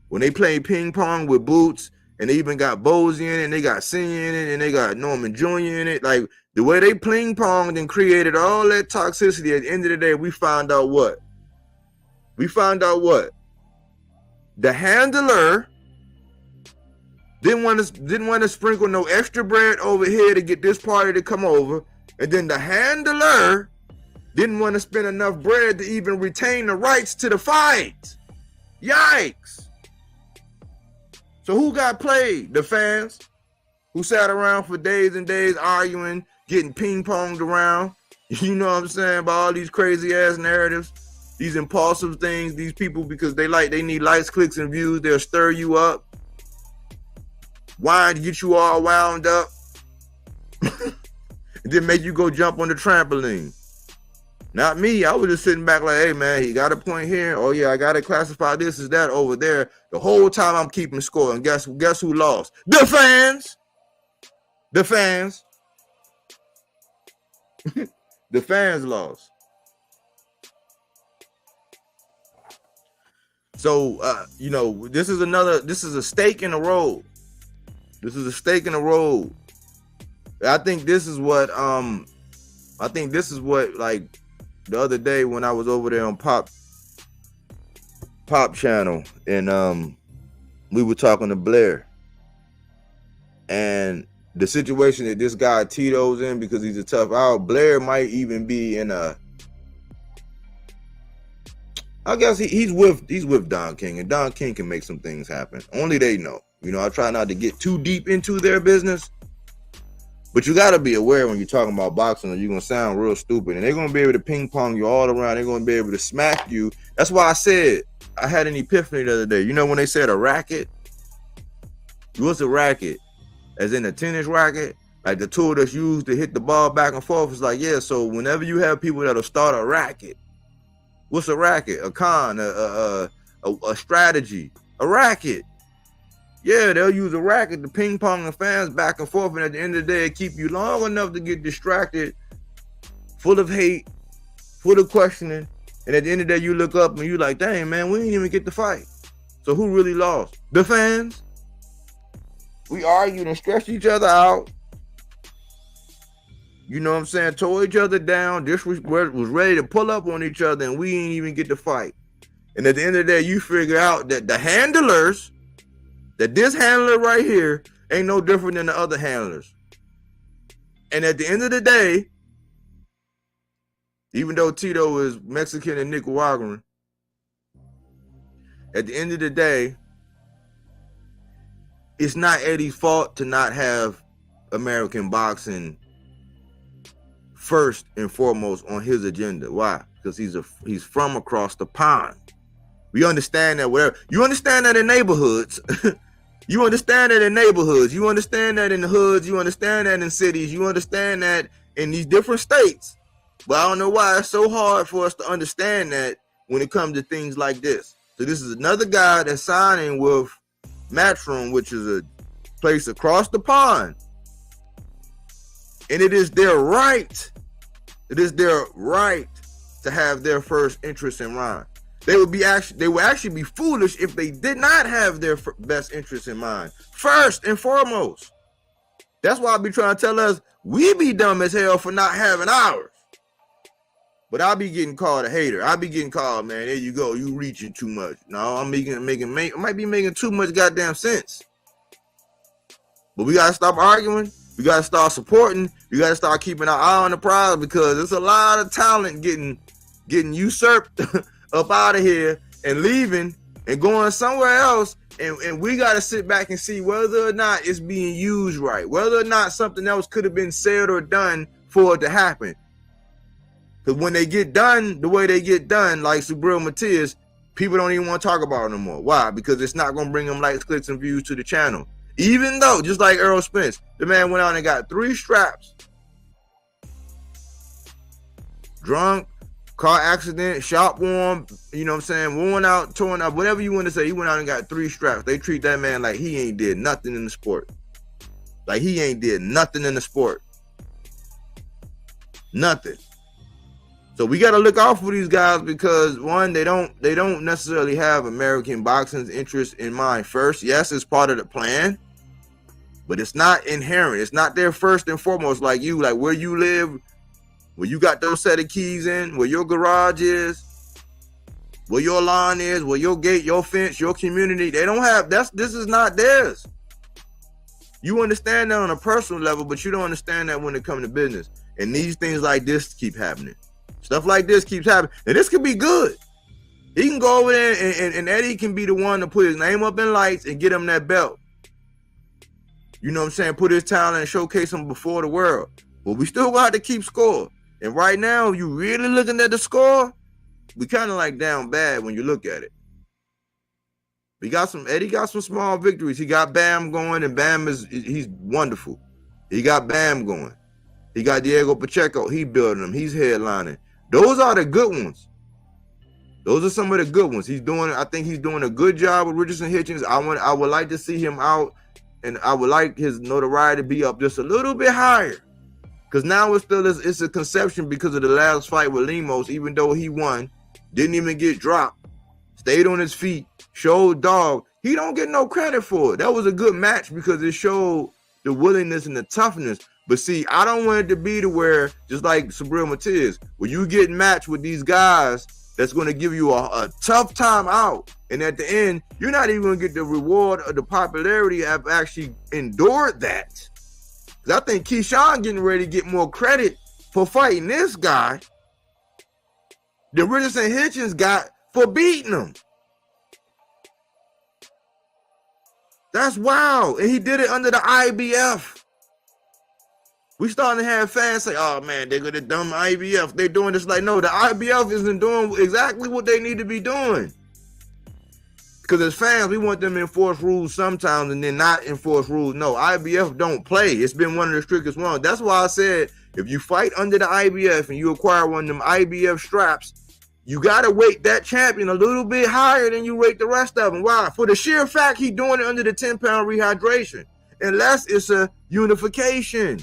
when they play ping pong with Boots, and they even got Bozy in it, and they got Senior in it, and they got Norman Jr. in it, like the way they ping ponged and created all that toxicity, at the end of the day, we found out what? The handler didn't want to sprinkle no extra bread over here to get this party to come over. And then the handler didn't want to spend enough bread to even retain the rights to the fight. Yikes. So who got played? The fans, who sat around for days and days arguing, getting ping-ponged around. You know what I'm saying? About all these crazy ass narratives, these impulsive things, these people, because they need likes, clicks, and views, they'll stir you up. Wine to get you all wound up. And then make you go jump on the trampoline. Not me. I was just sitting back like, hey man, he got a point here. Oh yeah, I gotta classify this as that over there. The whole time I'm keeping score. And guess who lost? The fans. The fans. The fans lost. So this is a stake in the road. This is a stake in the road. I think this is what like the other day when I was over there on Pop channel, and we were talking to Blair, and the situation that this guy Tito's in, because he's a tough out. Blair might even be in a, I guess he's with Don King, and Don King can make some things happen. Only they know. I try not to get too deep into their business. But you got to be aware when you're talking about boxing, or you're going to sound real stupid. And they're going to be able to ping pong you all around. They're going to be able to smack you. That's why I said, I had an epiphany the other day. You know when they said a racket? What's a racket? As in a tennis racket? Like the tool that's used to hit the ball back and forth. It's like, yeah, so whenever you have people that'll start a racket, what's a racket? A con, a strategy, a racket. Yeah, they'll use a racket to ping pong the fans back and forth, and at the end of the day, it keep you long enough to get distracted, full of hate, full of questioning, and at the end of the day, you look up and you like, dang, man, we didn't even get the fight. So who really lost? The fans? We argued and stretched each other out. You know what I'm saying? Tore each other down. This was ready to pull up on each other, and we didn't even get the fight. And at the end of the day, you figure out that the handlers, that this handler right here ain't no different than the other handlers. And at the end of the day, even though Tito is Mexican and Nicaraguan, at the end of the day, it's not Eddie's fault to not have American boxing first and foremost on his agenda. Why? Because he's from across the pond. We understand that whatever. You understand that in neighborhoods. You understand that in neighborhoods. You understand that in the hoods. You understand that in cities. You understand that in these different states. But I don't know why it's so hard for us to understand that when it comes to things like this. So this is another guy that's signing with Matchroom, which is a place across the pond. And it is their right. It is their right to have their first interest in mind. They would actually be foolish if they did not have their best interest in mind first and foremost. That's why I be trying to tell us we be dumb as hell for not having ours. But I be getting called a hater. I be getting called, man, there you go, you reaching too much. No, I might be making too much goddamn sense. But we gotta stop arguing. We gotta start supporting. We gotta start keeping our eye on the prize, because there's a lot of talent getting usurped up out of here and leaving and going somewhere else, and we got to sit back and see whether or not it's being used right, whether or not something else could have been said or done for it to happen. Because when they get done the way they get done, like Subriel Matias, people don't even want to talk about it no more. Why? Because it's not going to bring them likes, clicks, and views to the channel. Even though, just like Errol Spence, the man went out and got 3 straps. Drunk, car accident, shop worn, you know what I'm saying, worn out, torn up, whatever you want to say. He went out and got 3 straps. They treat that man like he ain't did nothing in the sport. Like he ain't did nothing in the sport. Nothing. So we got to look out for these guys because one, they don't necessarily have American boxing's interest in mind first. Yes, it's part of the plan, but it's not inherent. It's not there first and foremost. Like you, like where you live, where you got those set of keys in, where your garage is, where your lawn is, where your gate, your fence, your community. They don't have. This is not theirs. You understand that on a personal level, but you don't understand that when it comes to business. And these things like this keep happening. Stuff like this keeps happening. And this could be good. He can go over there and Eddie can be the one to put his name up in lights and get him that belt. You know what I'm saying? Put his talent and showcase him before the world. But we still got to keep score. And right now, you really looking at the score, we kind of like down bad when you look at it. Eddie got some small victories. He got Bam going, and Bam he's wonderful. He got Bam going. He got Diego Pacheco. He building them. He's headlining. Those are the good ones. Those are some of the good ones. I think he's doing a good job with Richardson Hitchens. I would like to see him out, and I would like his notoriety to be up just a little bit higher. Because now it's a conception because of the last fight with Lemos, even though he won, didn't even get dropped, stayed on his feet, showed dog. He don't get no credit for it. That was a good match because it showed the willingness and the toughness. But see, I don't want it to be to where, just like Sabril Matiz, where you get matched with these guys that's going to give you a tough time out. And at the end, you're not even going to get the reward or the popularity of actually endured that. Because I think Keyshawn getting ready to get more credit for fighting this guy than Richardson Hitchens got for beating him. That's wild. And he did it under the IBF. We starting to have fans say, oh man, they're gonna dumb IBF. They're doing this. Like, no, the IBF isn't doing exactly what they need to be doing. Because as fans, we want them to enforce rules sometimes and then not enforce rules. No, IBF don't play. It's been one of the strictest ones. That's why I said, if you fight under the IBF and you acquire one of them IBF straps, you got to weight that champion a little bit higher than you weight the rest of them. Why? For the sheer fact he's doing it under the 10-pound rehydration. Unless it's a unification.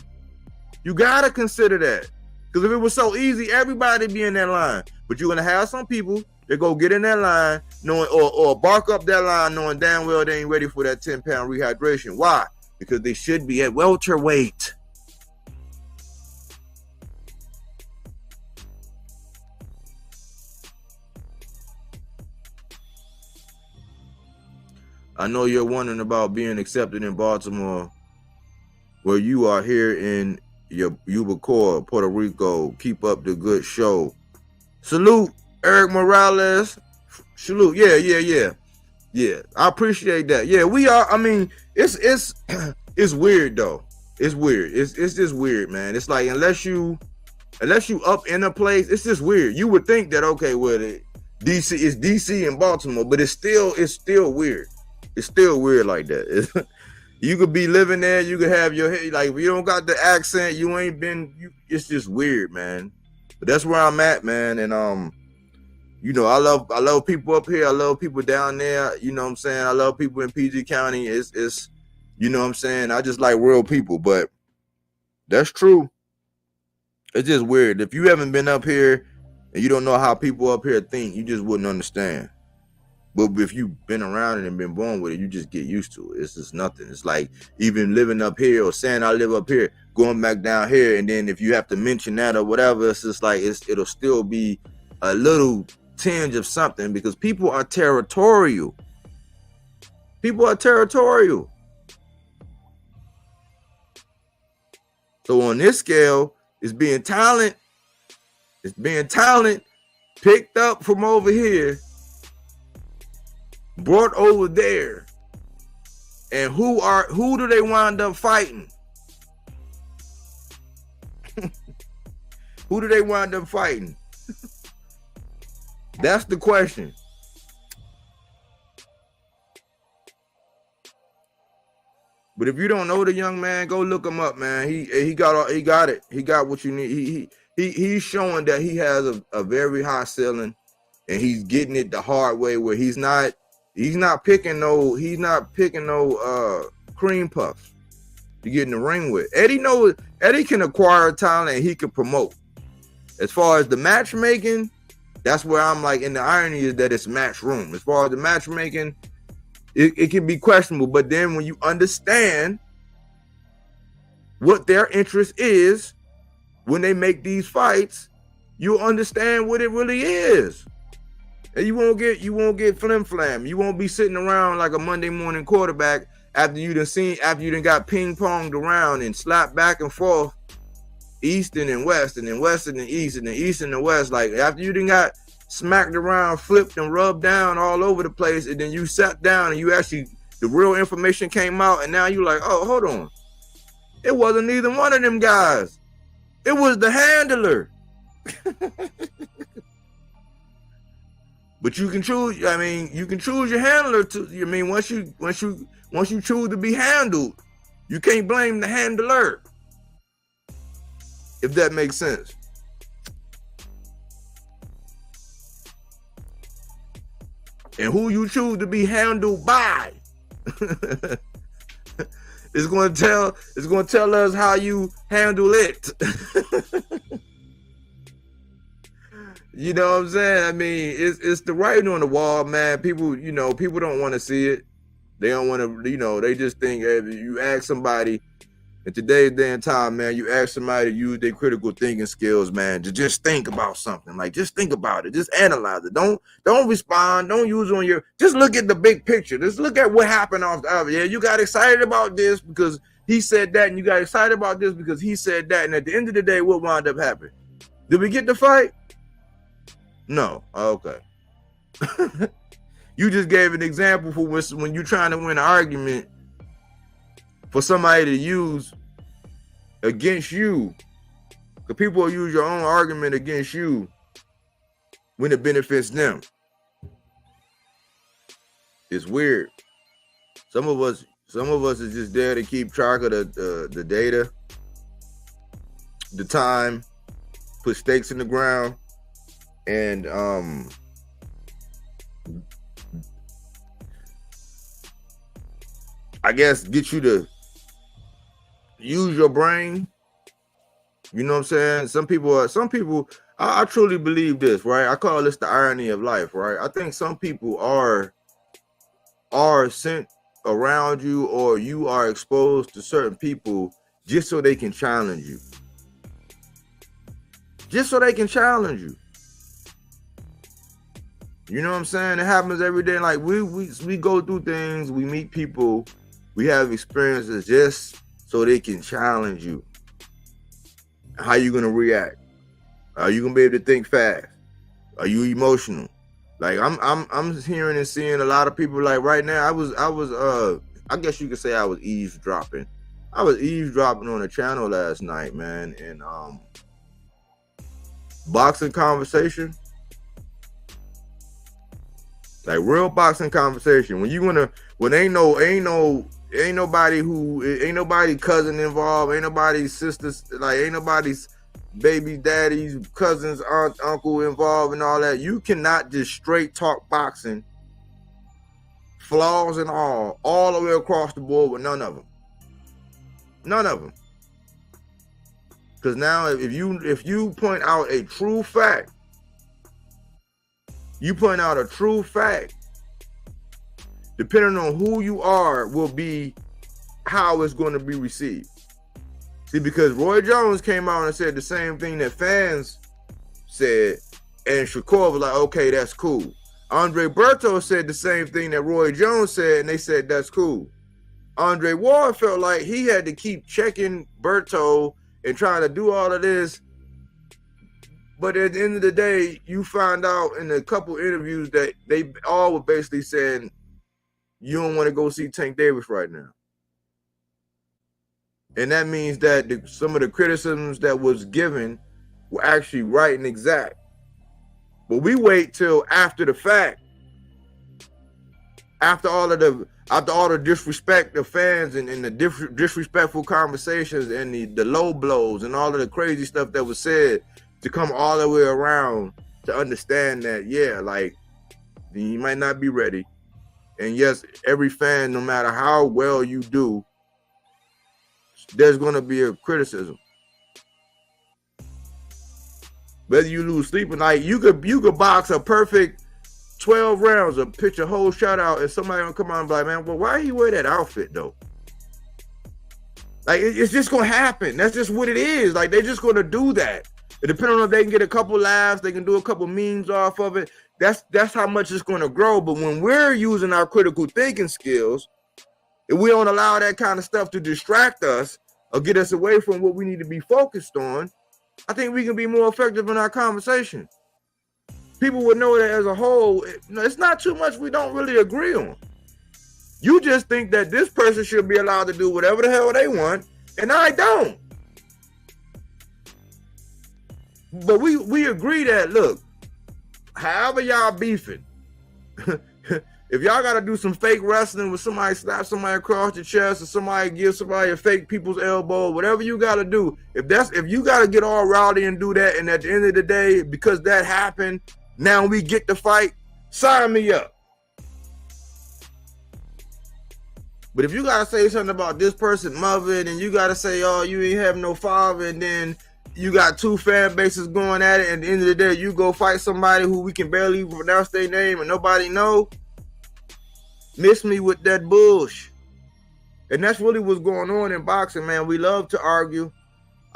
You got to consider that. Because if it was so easy, everybody would be in that line. But you're going to have some people that go get in that line knowing or bark up that line knowing damn well they ain't ready for that 10-pound rehydration. Why? Because they should be at welterweight. I know you're wondering about being accepted in Baltimore, where you are here in Yubacoa, Puerto Rico. Keep up the good show. Salute, Eric Morales. Salute. Yeah. I appreciate that. Yeah, we are. I mean, it's weird though. It's weird. It's just weird, man. It's like unless you up in a place, it's just weird. You would think that okay, well, DC is DC and Baltimore, but it's still weird. It's still weird like that. You could be living there. You could have your head, like, if you don't got the accent, you ain't been, it's just weird, man. But that's where I'm at, man. And, you know, I love people up here. I love people down there. You know what I'm saying? I love people in PG County. It's, you know what I'm saying? I just like real people, but that's true. It's just weird. If you haven't been up here and you don't know how people up here think, you just wouldn't understand. But if you've been around it and been born with it, you just get used to it. It's just nothing. It's like even living up here or saying I live up here, going back down here, and then if you have to mention that or whatever, it's just like it'll still be a little tinge of something because people are territorial. People are territorial. So on this scale, it's being talent picked up from over here, brought over there, and who do they wind up fighting? Who do they wind up fighting? That's the question. But if you don't know the young man, go look him up, man. He got it. He got what you need. He's showing that he has a very high ceiling, and he's getting it the hard way, where he's not picking no cream puffs to get in the ring with. Eddie can acquire talent and he can promote. As far as the matchmaking, that's where I'm like, and the irony is that it's Matchroom. As far as the matchmaking, it can be questionable, but then when you understand what their interest is when they make these fights, you'll understand what it really is. And you won't get flim flam. You won't be sitting around like a Monday morning quarterback after you done got ping ponged around and slapped back and forth, Eastern and West, and then Western and East, and then Eastern and West. Like after you done got smacked around, flipped and rubbed down all over the place, and then you sat down and the real information came out, and now you're like, oh, hold on. It wasn't either one of them guys. It was the handler. But you can choose. I mean, you can choose your handler to. I mean, once you choose to be handled, you can't blame the handler. If that makes sense. And who you choose to be handled by is going to tell us how you handle it. You know what I'm saying? I mean, it's the writing on the wall, man. People don't want to see it. They don't want to, they just think if you ask somebody in today's day and time, man, you ask somebody to use their critical thinking skills, man, to just think about something. Like, just think about it. Just analyze it. Don't respond. Don't use on just look at the big picture. Just look at what happened off the other. Yeah, you got excited about this because he said that, and you got excited about this because he said that. And at the end of the day, what wound up happening? Did we get the fight? No. Okay. You just gave an example for when you're trying to win an argument for somebody to use against you. Because people will use your own argument against you when it benefits them. It's weird. Some of us is just there to keep track of the data, the time, put stakes in the ground, and I guess get you to use your brain. You know what I'm saying? Some people, I truly believe this, right? I call this the irony of life, right? I think some people are sent around you, or you are exposed to certain people just so they can challenge you. Just so they can challenge you. You know what I'm saying? It happens every day. Like we go through things, we meet people, we have experiences just so they can challenge you. How you gonna react? Are you gonna be able to think fast? Are you emotional? Like I'm hearing and seeing a lot of people. Like right now, I guess you could say I was eavesdropping. I was eavesdropping on a channel last night, man, and boxing conversation. Like real boxing conversation. When ain't nobody cousin involved, ain't nobody's sisters, like ain't nobody's baby daddy's cousins, aunt, uncle involved and all that. You cannot just straight talk boxing, flaws and all the way across the board with none of them. None of them. Because now if you point out a true fact, depending on who you are, will be how it's going to be received. See, because Roy Jones came out and said the same thing that fans said, and Shakur was like, okay, that's cool. Andre Berto said the same thing that Roy Jones said, and they said that's cool. Andre Ward felt like he had to keep checking Berto and trying to do all of this. But at the end of the day, you find out in a couple interviews that they all were basically saying, you don't want to go see Tank Davis right now. And that means that some of the criticisms that was given were actually right and exact. But we wait till after the fact, after all of after all the disrespect of fans and the disrespectful conversations and the low blows and all of the crazy stuff that was said, to come all the way around to understand that, yeah, like, you might not be ready. And yes, every fan, no matter how well you do, there's going to be a criticism. Whether you lose sleep at night, you could box a perfect 12 rounds or pitch a whole shutout, and somebody gonna come on and be like, man, well, why he wear that outfit though? Like, it's just gonna happen. That's just what it is. Like, they're just gonna do that. And depending on if they can get a couple laughs, they can do a couple memes off of it. That's how much it's gonna grow. But when we're using our critical thinking skills, if we don't allow that kind of stuff to distract us or get us away from what we need to be focused on, I think we can be more effective in our conversation. People would know that as a whole, it's not too much we don't really agree on. You just think that this person should be allowed to do whatever the hell they want, and I don't. But we agree that, look, however y'all beefing, if y'all got to do some fake wrestling with somebody slap somebody across the chest or somebody give somebody a fake people's elbow, whatever you got to do, if you got to get all rowdy and do that, and at the end of the day, because that happened, now we get to fight, sign me up. But if you got to say something about this person mother, and you got to say, oh, you ain't have no father, and then you got two fan bases going at it, and at the end of the day, you go fight somebody who we can barely even pronounce their name and nobody know, miss me with that bullshit. And that's really what's going on in boxing, man. We love to argue.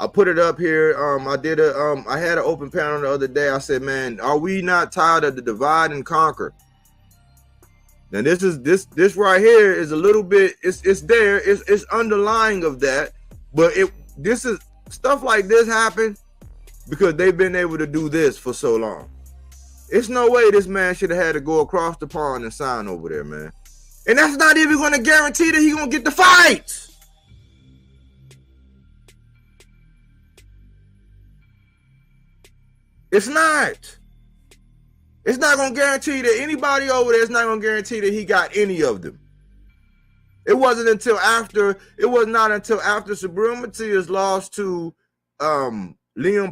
I put it up here. I had an open panel the other day. I said, man, are we not tired of the divide and conquer? Now this right here is a little bit, it's there, it's underlying of that, but this is stuff like this happen because they've been able to do this for so long. It's no way this man should have had to go across the pond and sign over there, man. And that's not even going to guarantee that he's going to get the fights. It's not. It's not going to guarantee that anybody over there is not going to guarantee that he got any of them. It was not until after Subriel Matias lost to Liam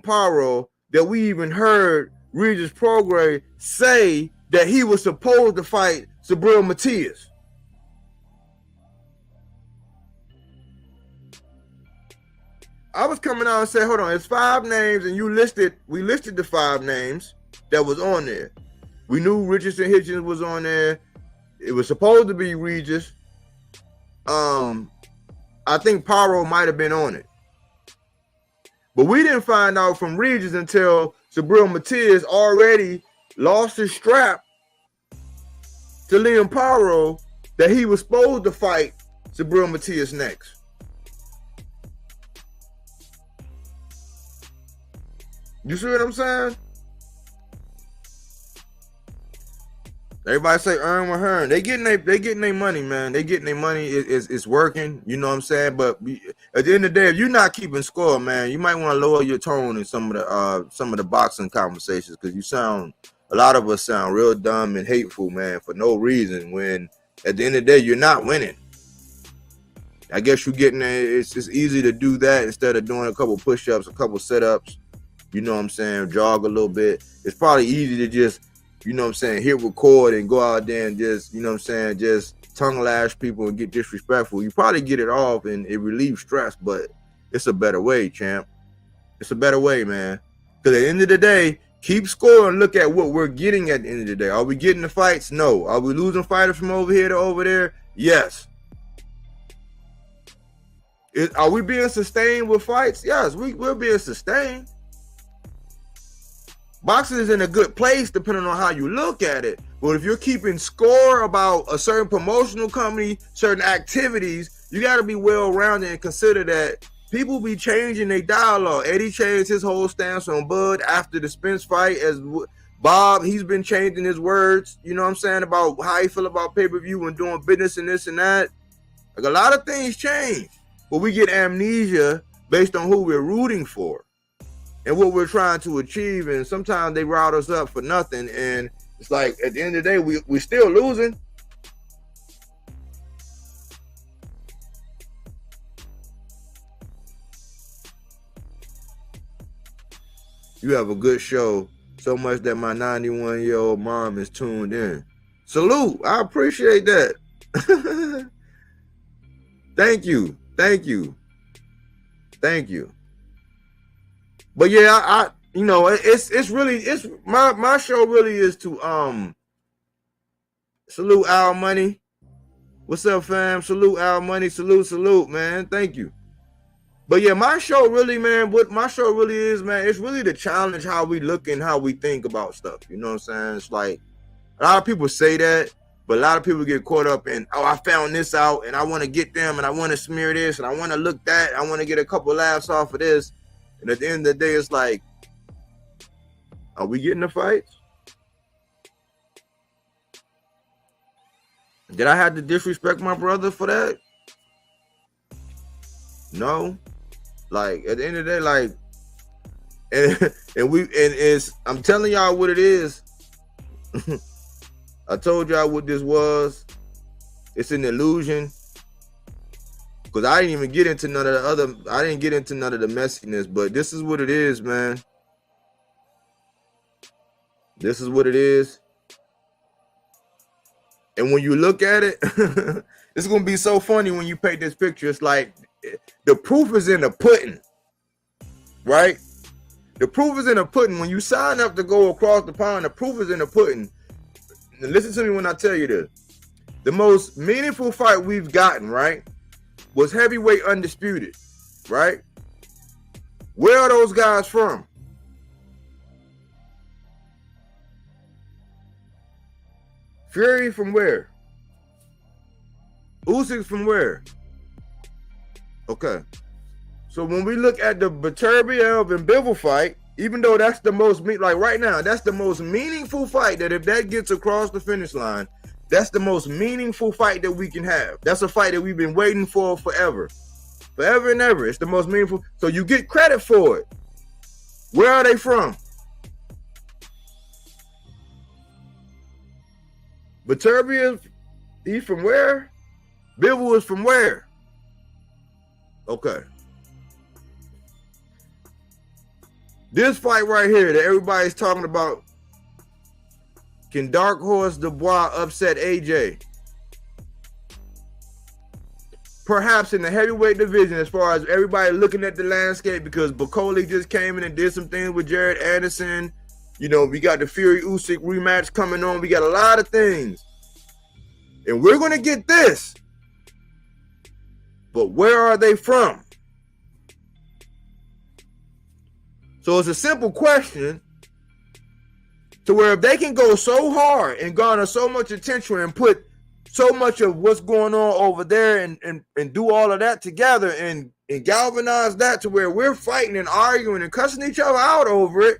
Paro that we even heard Regis Prograis say that he was supposed to fight Subriel Matias. I was coming out and said, hold on, it's 5 names, and we listed the 5 names that was on there. We knew Richardson Hitchens was on there. It was supposed to be Regis. I think Paro might have been on it. But we didn't find out from Regis until Subriel Matias already lost his strap to Liam Paro that he was supposed to fight Subriel Matias next. You see what I'm saying? Everybody say earn with Hearn. They getting their money, man. They getting their money. It's working. You know what I'm saying? But at the end of the day, if you're not keeping score, man, you might want to lower your tone in some of the boxing conversations, because a lot of us sound real dumb and hateful, man, for no reason. When at the end of the day, you're not winning. I guess you're getting it's easy to do that instead of doing a couple push-ups, a couple sit-ups. You know what I'm saying? Jog a little bit. It's probably easy to just, you know what I'm saying, hit record and go out there and just, you know what I'm saying, just tongue lash people and get disrespectful. You probably get it off and it relieves stress, but it's a better way, champ. It's a better way, man. Because at the end of the day, keep score and look at what we're getting at the end of the day. Are we getting the fights? No. Are we losing fighters from over here to over there? Yes. Are we being sustained with fights? Yes, we're being sustained. Boxing is in a good place depending on how you look at it. But if you're keeping score about a certain promotional company, certain activities, you got to be well-rounded and consider that people be changing their dialogue. Eddie changed his whole stance on Bud after the Spence fight. As Bob, he's been changing his words, you know what I'm saying, about how he feel about pay-per-view and doing business and this and that. Like, a lot of things change. But we get amnesia based on who we're rooting for and what we're trying to achieve, and sometimes they route us up for nothing, and it's like at the end of the day, we're still losing. You have a good show. So much that my 91-year-old mom is tuned in. Salute. I appreciate that. Thank you. Thank you. Thank you. But yeah, I you know, it's my show really is to salute Al Money. What's up, fam? Salute Al Money. Salute, man. Thank you. But yeah, my show really, man, what my show really is, man, it's really to challenge how we look and how we think about stuff. You know what I'm saying? It's like a lot of people say that, but a lot of people get caught up in, oh, I found this out and I want to get them and I want to smear this and I want to look that. I want to get a couple laughs off of this. And at the end of the day, it's like, are we getting the fights? Did I have to disrespect my brother for that? No. Like at the end of the day, like, I'm telling y'all what it is. I told y'all what this was. It's an illusion. Because I didn't even get into none of the messiness, but this is what it is, man. This is what it is. And when you look at it, it's gonna be so funny when you paint this picture. It's like the proof is in the pudding, right? The proof is in the pudding. When you sign up to go across the pond, the proof is in the pudding. And listen to me when I tell you this. The most meaningful fight we've gotten, right, was heavyweight undisputed, right? Where are those guys from? Fury from where? Usyk from where? Okay. So when we look at the Beterbiev and Bivol fight, even though that's the most, like right now, that's the most meaningful fight, that if that gets across the finish line, that's the most meaningful fight that we can have. That's a fight that we've been waiting for forever. Forever and ever. It's the most meaningful. So you get credit for it. Where are they from? Beterbiev, he's from where? Bivol is from where? Okay. This fight right here that everybody's talking about, can Dark Horse Dubois upset AJ? Perhaps in the heavyweight division, as far as everybody looking at the landscape, because Bukoli just came in and did some things with Jared Anderson. You know, we got the Fury Usyk rematch coming on. We got a lot of things. And we're going to get this. But where are they from? So it's a simple question to where if they can go so hard and garner so much attention and put so much of what's going on over there and do all of that together and galvanize that to where we're fighting and arguing and cussing each other out over it.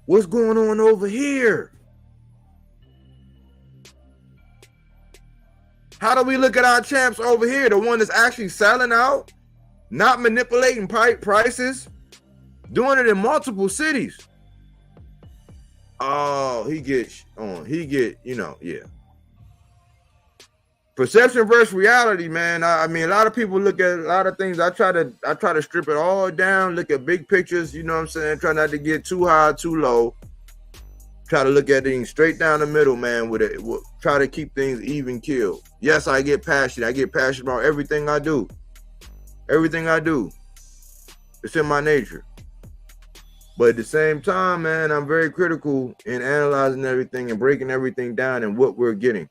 What's going on over here? How do we look at our champs over here? The one that's actually selling out, not manipulating prices, doing it in multiple cities. Oh, yeah. Perception versus reality, man. I mean, a lot of people look at a lot of things. I try to strip it all down, look at big pictures, you know what I'm saying? Try not to get too high, too low. Try to look at things straight down the middle, man, with it. Try to keep things even killed. Yes, I get passionate. I get passionate about everything I do. Everything I do. It's in my nature. But at the same time, man, I'm very critical in analyzing everything and breaking everything down and what we're getting.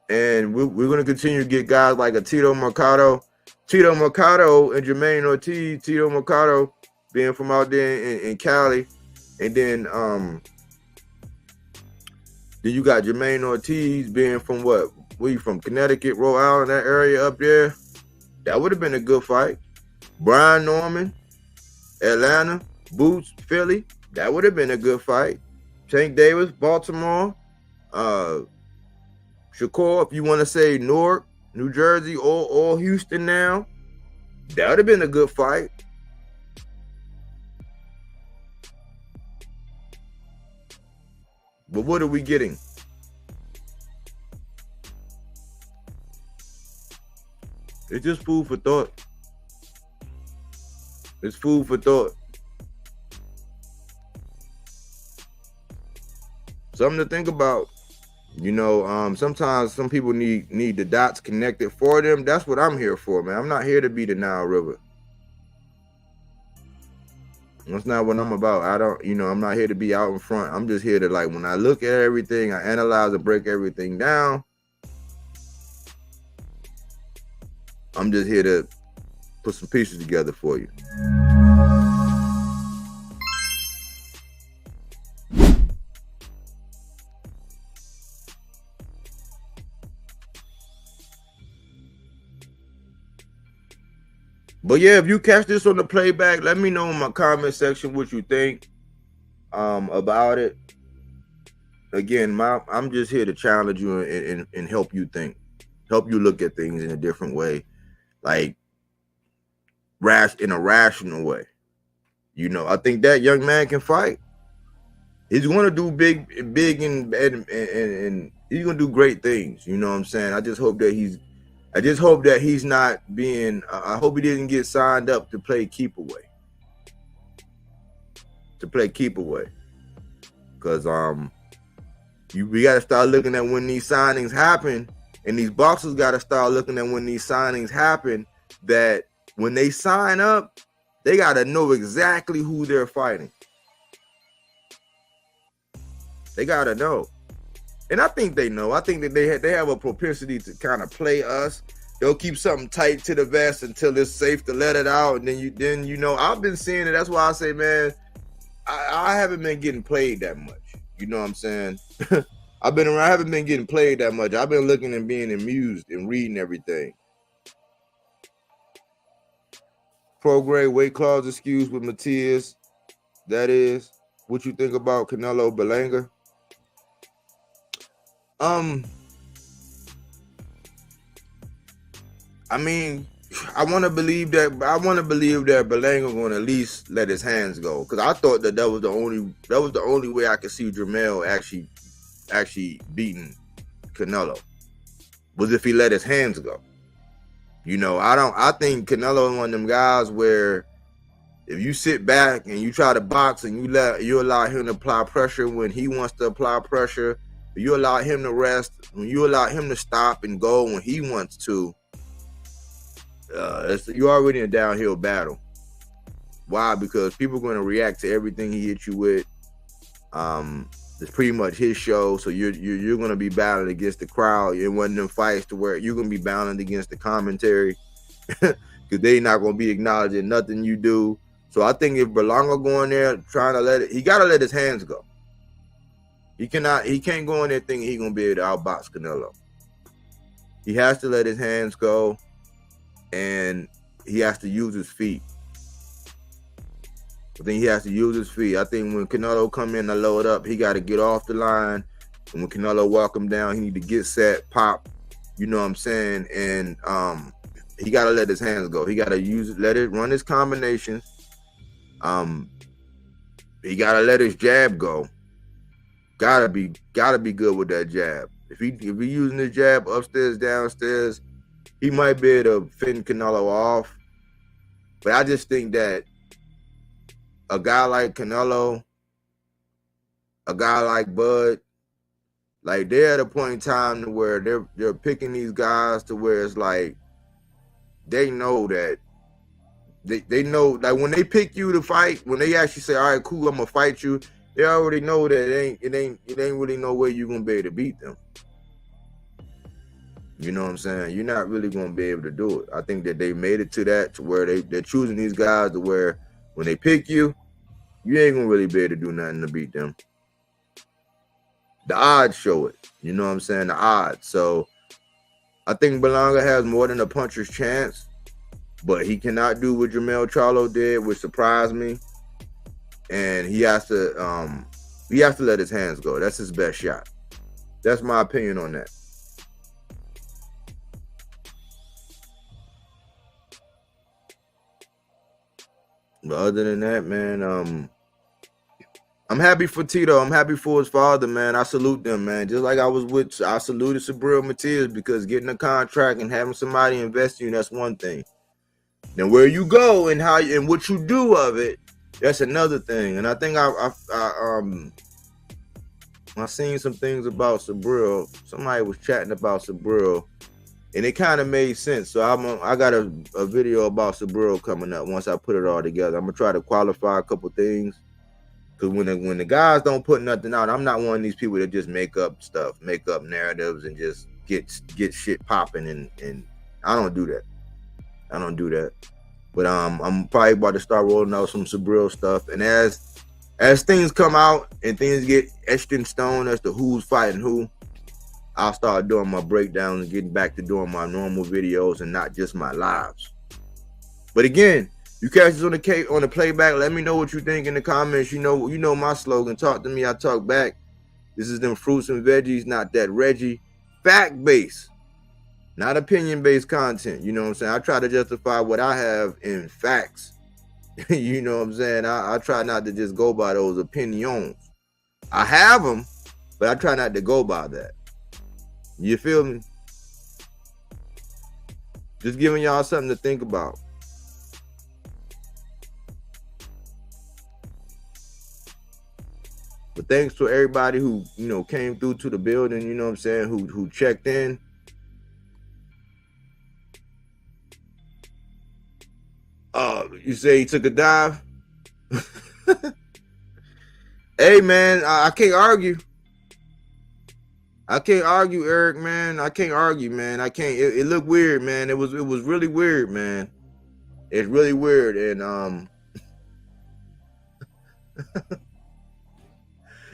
And we're going to continue to get guys like a Tito Mercado. Tito Mercado and Jermaine Ortiz. Tito Mercado being from out there in Cali. And then you got Jermaine Ortiz being from what? Where you from? Connecticut, Rhode Island, that area up there. That would have been a good fight. Brian Norman, Atlanta, Boots, Philly. That would have been a good fight. Tank Davis, Baltimore. Shakur, if you want to say Newark, New Jersey, or Houston now. That would have been a good fight. But what are we getting? It's just food for thought. It's food for thought. Something to think about. You know, sometimes some people need the dots connected for them. That's what I'm here for, man. I'm not here to be the Nile River. That's not what I'm about. I'm not here to be out in front. I'm just here to, like, when I look at everything, I analyze and break everything down. I'm just here to put some pieces together for you. But yeah, if you catch this on the playback, let me know in my comment section what you think about it. Again, I'm just here to challenge you and help you think, help you look at things in a different way, like in a rational way. You know, I think that young man can fight. He's going to do big and he's going to do great things. You know what I'm saying? I just hope that he's not being. I hope he didn't get signed up to play keep away. Because we got to start looking at when these signings happen, and these boxers got to start looking at when these signings happen. That when they sign up, they got to know exactly who they're fighting. They got to know. And I think they know. I think that they have a propensity to kind of play us. They'll keep something tight to the vest until it's safe to let it out. And then you know, I've been seeing it. That's why I say, man, I haven't been getting played that much. You know what I'm saying? I haven't been getting played that much. I've been looking and being amused and reading everything. Pro-grade weight clause excuse with Matias. That is. What you think about Canelo Berlanga? I mean, I want to believe that Berlanga going to at least let his hands go, because I thought that was the only way I could see Jermell actually beating Canelo, was if he let his hands go. You know, I think Canelo is one of them guys where if you sit back and you try to box and you allow him to apply pressure when he wants to apply pressure, you allow him to rest, when you allow him to stop and go when he wants to, you're already in a downhill battle. Why? Because people are going to react to everything he hits you with. It's pretty much his show, so you're going to be battling against the crowd. In one of them fights to where you're going to be battling against the commentary, because they're not going to be acknowledging nothing you do. So I think if Berlanga going there trying to he got to let his hands go. He can't go in there thinking he's going to be able to outbox Canelo. He has to let his hands go, and he has to use his feet. I think he has to use his feet. I think when Canelo come in to load up, he got to get off the line. And when Canelo walk him down, he need to get set, pop. You know what I'm saying? And he got to let his hands go. He got to let it run his combinations. He got to let his jab go. Gotta be good with that jab. If he using his jab upstairs, downstairs, he might be able to fend Canelo off. But I just think that a guy like Canelo, a guy like Bud, like they're at a point in time to where they're picking these guys to where it's like they know that they know, like when they pick you to fight, when they actually say, all right, cool, I'm gonna fight you, they already know that it ain't really no way you're gonna be able to beat them. You know what I'm saying? You're not really gonna be able to do it. I think that they made it to that, to where they're choosing these guys to where when they pick you, you ain't gonna really be able to do nothing to beat them. The odds show it. You know what I'm saying? The odds. So I think Berlanga has more than a puncher's chance, but he cannot do what Jermell Charlo did, which surprised me. And he has to let his hands go. That's his best shot. That's my opinion on that. But other than that, man, I'm happy for Tito. I'm happy for his father, man. I salute them, man. Just like I saluted Sabril Matias, because getting a contract and having somebody invest in you, that's one thing. Now where you go and how and what you do of it, that's another thing. And I think I seen some things about Sabril. Somebody was chatting about Sabril, and it kind of made sense. So I got a video about Sabril coming up once I put it all together. I'm gonna try to qualify a couple things, because when the guys don't put nothing out, I'm not one of these people that just make up stuff, make up narratives, and just get shit popping. And I don't do that. I don't do that. But I'm probably about to start rolling out some Sabril stuff, and as things come out and things get etched in stone as to who's fighting who, I'll start doing my breakdowns and getting back to doing my normal videos and not just my lives. But again, you catch this on the playback. Let me know what you think in the comments. You know my slogan. Talk to me, I talk back. This is them fruits and veggies, not that Reggie. Fact-based, not opinion-based content. You know what I'm saying? I try to justify what I have in facts. You know what I'm saying? I try not to just go by those opinions. I have them, but I try not to go by that. You feel me? Just giving y'all something to think about. But thanks to everybody who, came through to the building, you know what I'm saying, who checked in. You say he took a dive? Hey, man, I can't argue. I can't argue, Eric, man. I can't argue, man. I can't. It looked weird, man. It was really weird, man. It's really weird, and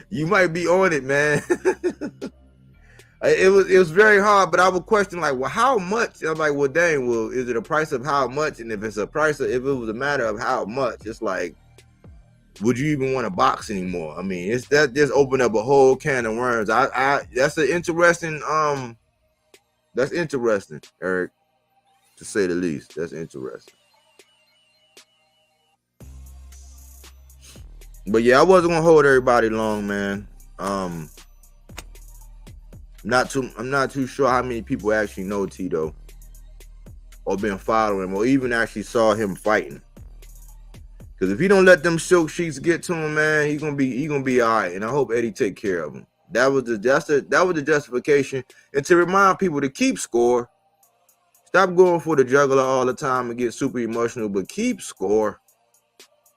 you might be on it, man. It was very hard, but I would question, like, well, how much? I'm like, well, dang, well, is it a price of how much? And if it's a price of, if it was a matter of how much, it's like, would you even want to box anymore? I mean, that just opened up a whole can of worms. That's an interesting, that's interesting, Eric, to say the least. That's interesting. But yeah, I wasn't gonna hold everybody long, man. I'm not too sure how many people actually know Tito or been following him or even actually saw him fighting. Because if he don't let them silk sheets get to him, man, he gonna be all right. And I hope Eddie take care of him. That was the justification. And to remind people to keep score. Stop going for the juggler all the time and get super emotional, but keep score.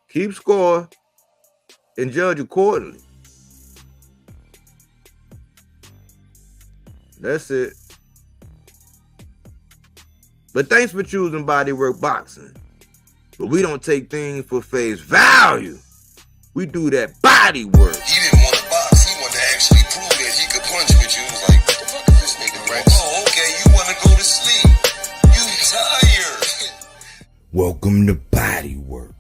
Keep score and judge accordingly. That's it. But thanks for choosing Bodywork Boxing. But we don't take things for face value. We do that body work. He didn't want to box. He wanted to actually prove that he could punch with you. He was like, what the fuck is this nigga, right? Oh, okay, you want to go to sleep. You tired. Welcome to Bodywork.